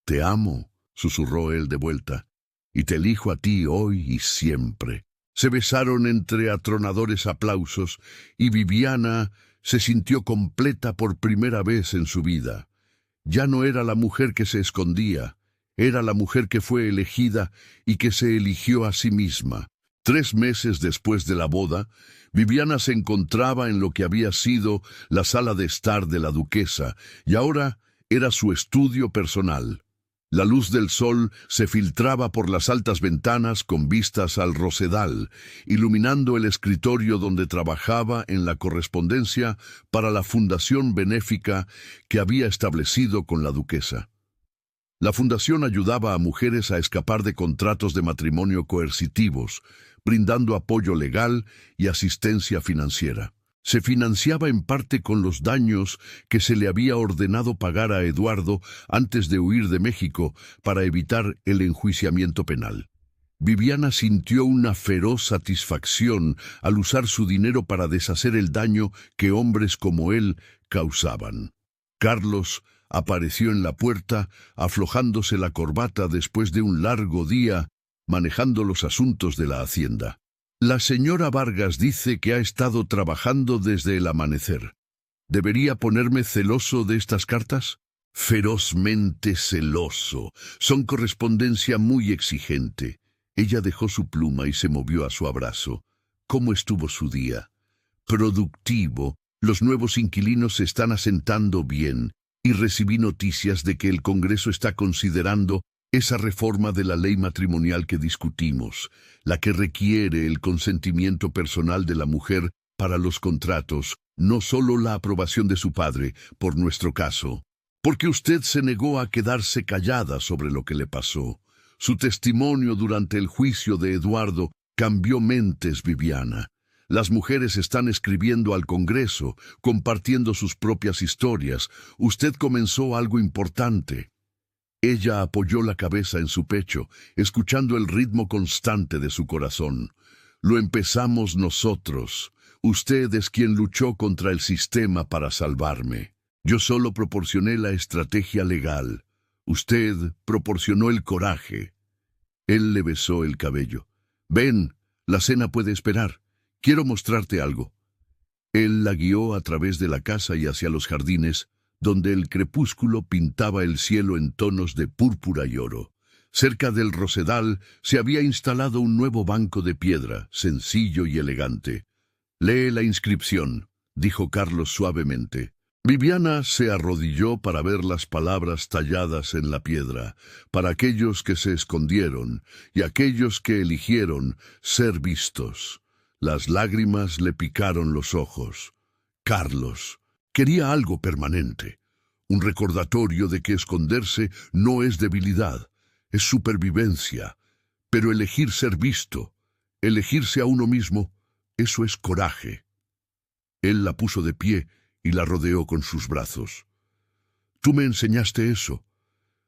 «Te amo», susurró él de vuelta, «y te elijo a ti hoy y siempre». Se besaron entre atronadores aplausos y Viviana se sintió completa por primera vez en su vida. Ya no era la mujer que se escondía, era la mujer que fue elegida y que se eligió a sí misma. 3 meses después de la boda, Viviana se encontraba en lo que había sido la sala de estar de la duquesa, y ahora era su estudio personal. La luz del sol se filtraba por las altas ventanas con vistas al rosedal, iluminando el escritorio donde trabajaba en la correspondencia para la fundación benéfica que había establecido con la duquesa. La fundación ayudaba a mujeres a escapar de contratos de matrimonio coercitivos, brindando apoyo legal y asistencia financiera. Se financiaba en parte con los daños que se le había ordenado pagar a Eduardo antes de huir de México para evitar el enjuiciamiento penal. Viviana sintió una feroz satisfacción al usar su dinero para deshacer el daño que hombres como él causaban. Carlos apareció en la puerta, aflojándose la corbata después de un largo día manejando los asuntos de la hacienda. La señora Vargas dice que ha estado trabajando desde el amanecer. ¿Debería ponerme celoso de estas cartas? Ferozmente celoso. Son correspondencia muy exigente. Ella dejó su pluma y se movió a su abrazo. ¿Cómo estuvo su día? Productivo. Los nuevos inquilinos se están asentando bien y recibí noticias de que el Congreso está considerando esa reforma de la ley matrimonial que discutimos, la que requiere el consentimiento personal de la mujer para los contratos, no solo la aprobación de su padre, por nuestro caso. Porque usted se negó a quedarse callada sobre lo que le pasó. Su testimonio durante el juicio de Eduardo cambió mentes, Viviana. Las mujeres están escribiendo al Congreso, compartiendo sus propias historias. Usted comenzó algo importante. Ella apoyó la cabeza en su pecho, escuchando el ritmo constante de su corazón. Lo empezamos nosotros. Usted es quien luchó contra el sistema para salvarme. Yo solo proporcioné la estrategia legal. Usted proporcionó el coraje. Él le besó el cabello. Ven, la cena puede esperar. Quiero mostrarte algo. Él la guió a través de la casa y hacia los jardines, donde el crepúsculo pintaba el cielo en tonos de púrpura y oro. Cerca del rosedal se había instalado un nuevo banco de piedra, sencillo y elegante. «Lee la inscripción», dijo Carlos suavemente. Viviana se arrodilló para ver las palabras talladas en la piedra, para aquellos que se escondieron y aquellos que eligieron ser vistos. Las lágrimas le picaron los ojos. Carlos quería algo permanente, un recordatorio de que esconderse no es debilidad, es supervivencia, pero elegir ser visto, elegirse a uno mismo, eso es coraje. Él la puso de pie y la rodeó con sus brazos. Tú me enseñaste eso,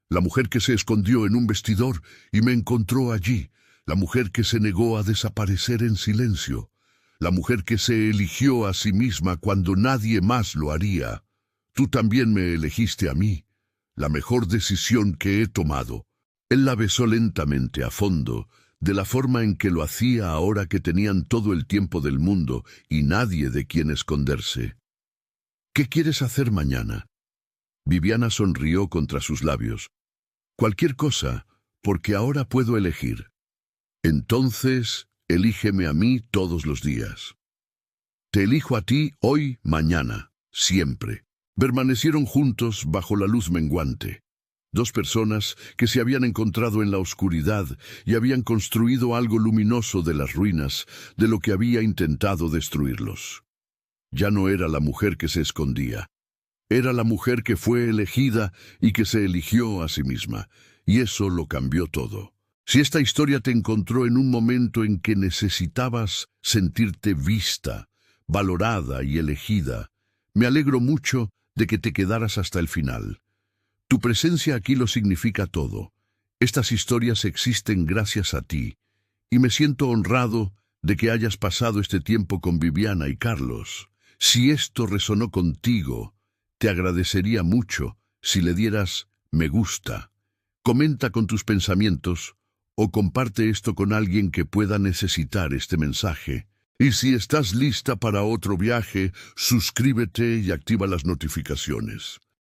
la mujer que se escondió en un vestidor y me encontró allí, la mujer que se negó a desaparecer en silencio, la mujer que se eligió a sí misma cuando nadie más lo haría. Tú también me elegiste a mí, la mejor decisión que he tomado. Él la besó lentamente a fondo, de la forma en que lo hacía ahora que tenían todo el tiempo del mundo y nadie de quien esconderse. ¿Qué quieres hacer mañana? Viviana sonrió contra sus labios. Cualquier cosa, porque ahora puedo elegir. Entonces, elígeme a mí todos los días. Te elijo a ti hoy, mañana, siempre. Permanecieron juntos bajo la luz menguante. Dos personas que se habían encontrado en la oscuridad y habían construido algo luminoso de las ruinas de lo que había intentado destruirlos. ya no era la mujer que se escondía. Era la mujer que fue elegida y que se eligió a sí misma, y eso lo cambió todo. Si esta historia te encontró en un momento en que necesitabas sentirte vista, valorada y elegida, me alegro mucho de que te quedaras hasta el final. Tu presencia aquí lo significa todo. Estas historias existen gracias a ti, y me siento honrado de que hayas pasado este tiempo con Viviana y Carlos. Si esto resonó contigo, te agradecería mucho si le dieras me gusta. Comenta con tus pensamientos o comparte esto con alguien que pueda necesitar este mensaje. Y si estás lista para otro viaje, suscríbete y activa las notificaciones.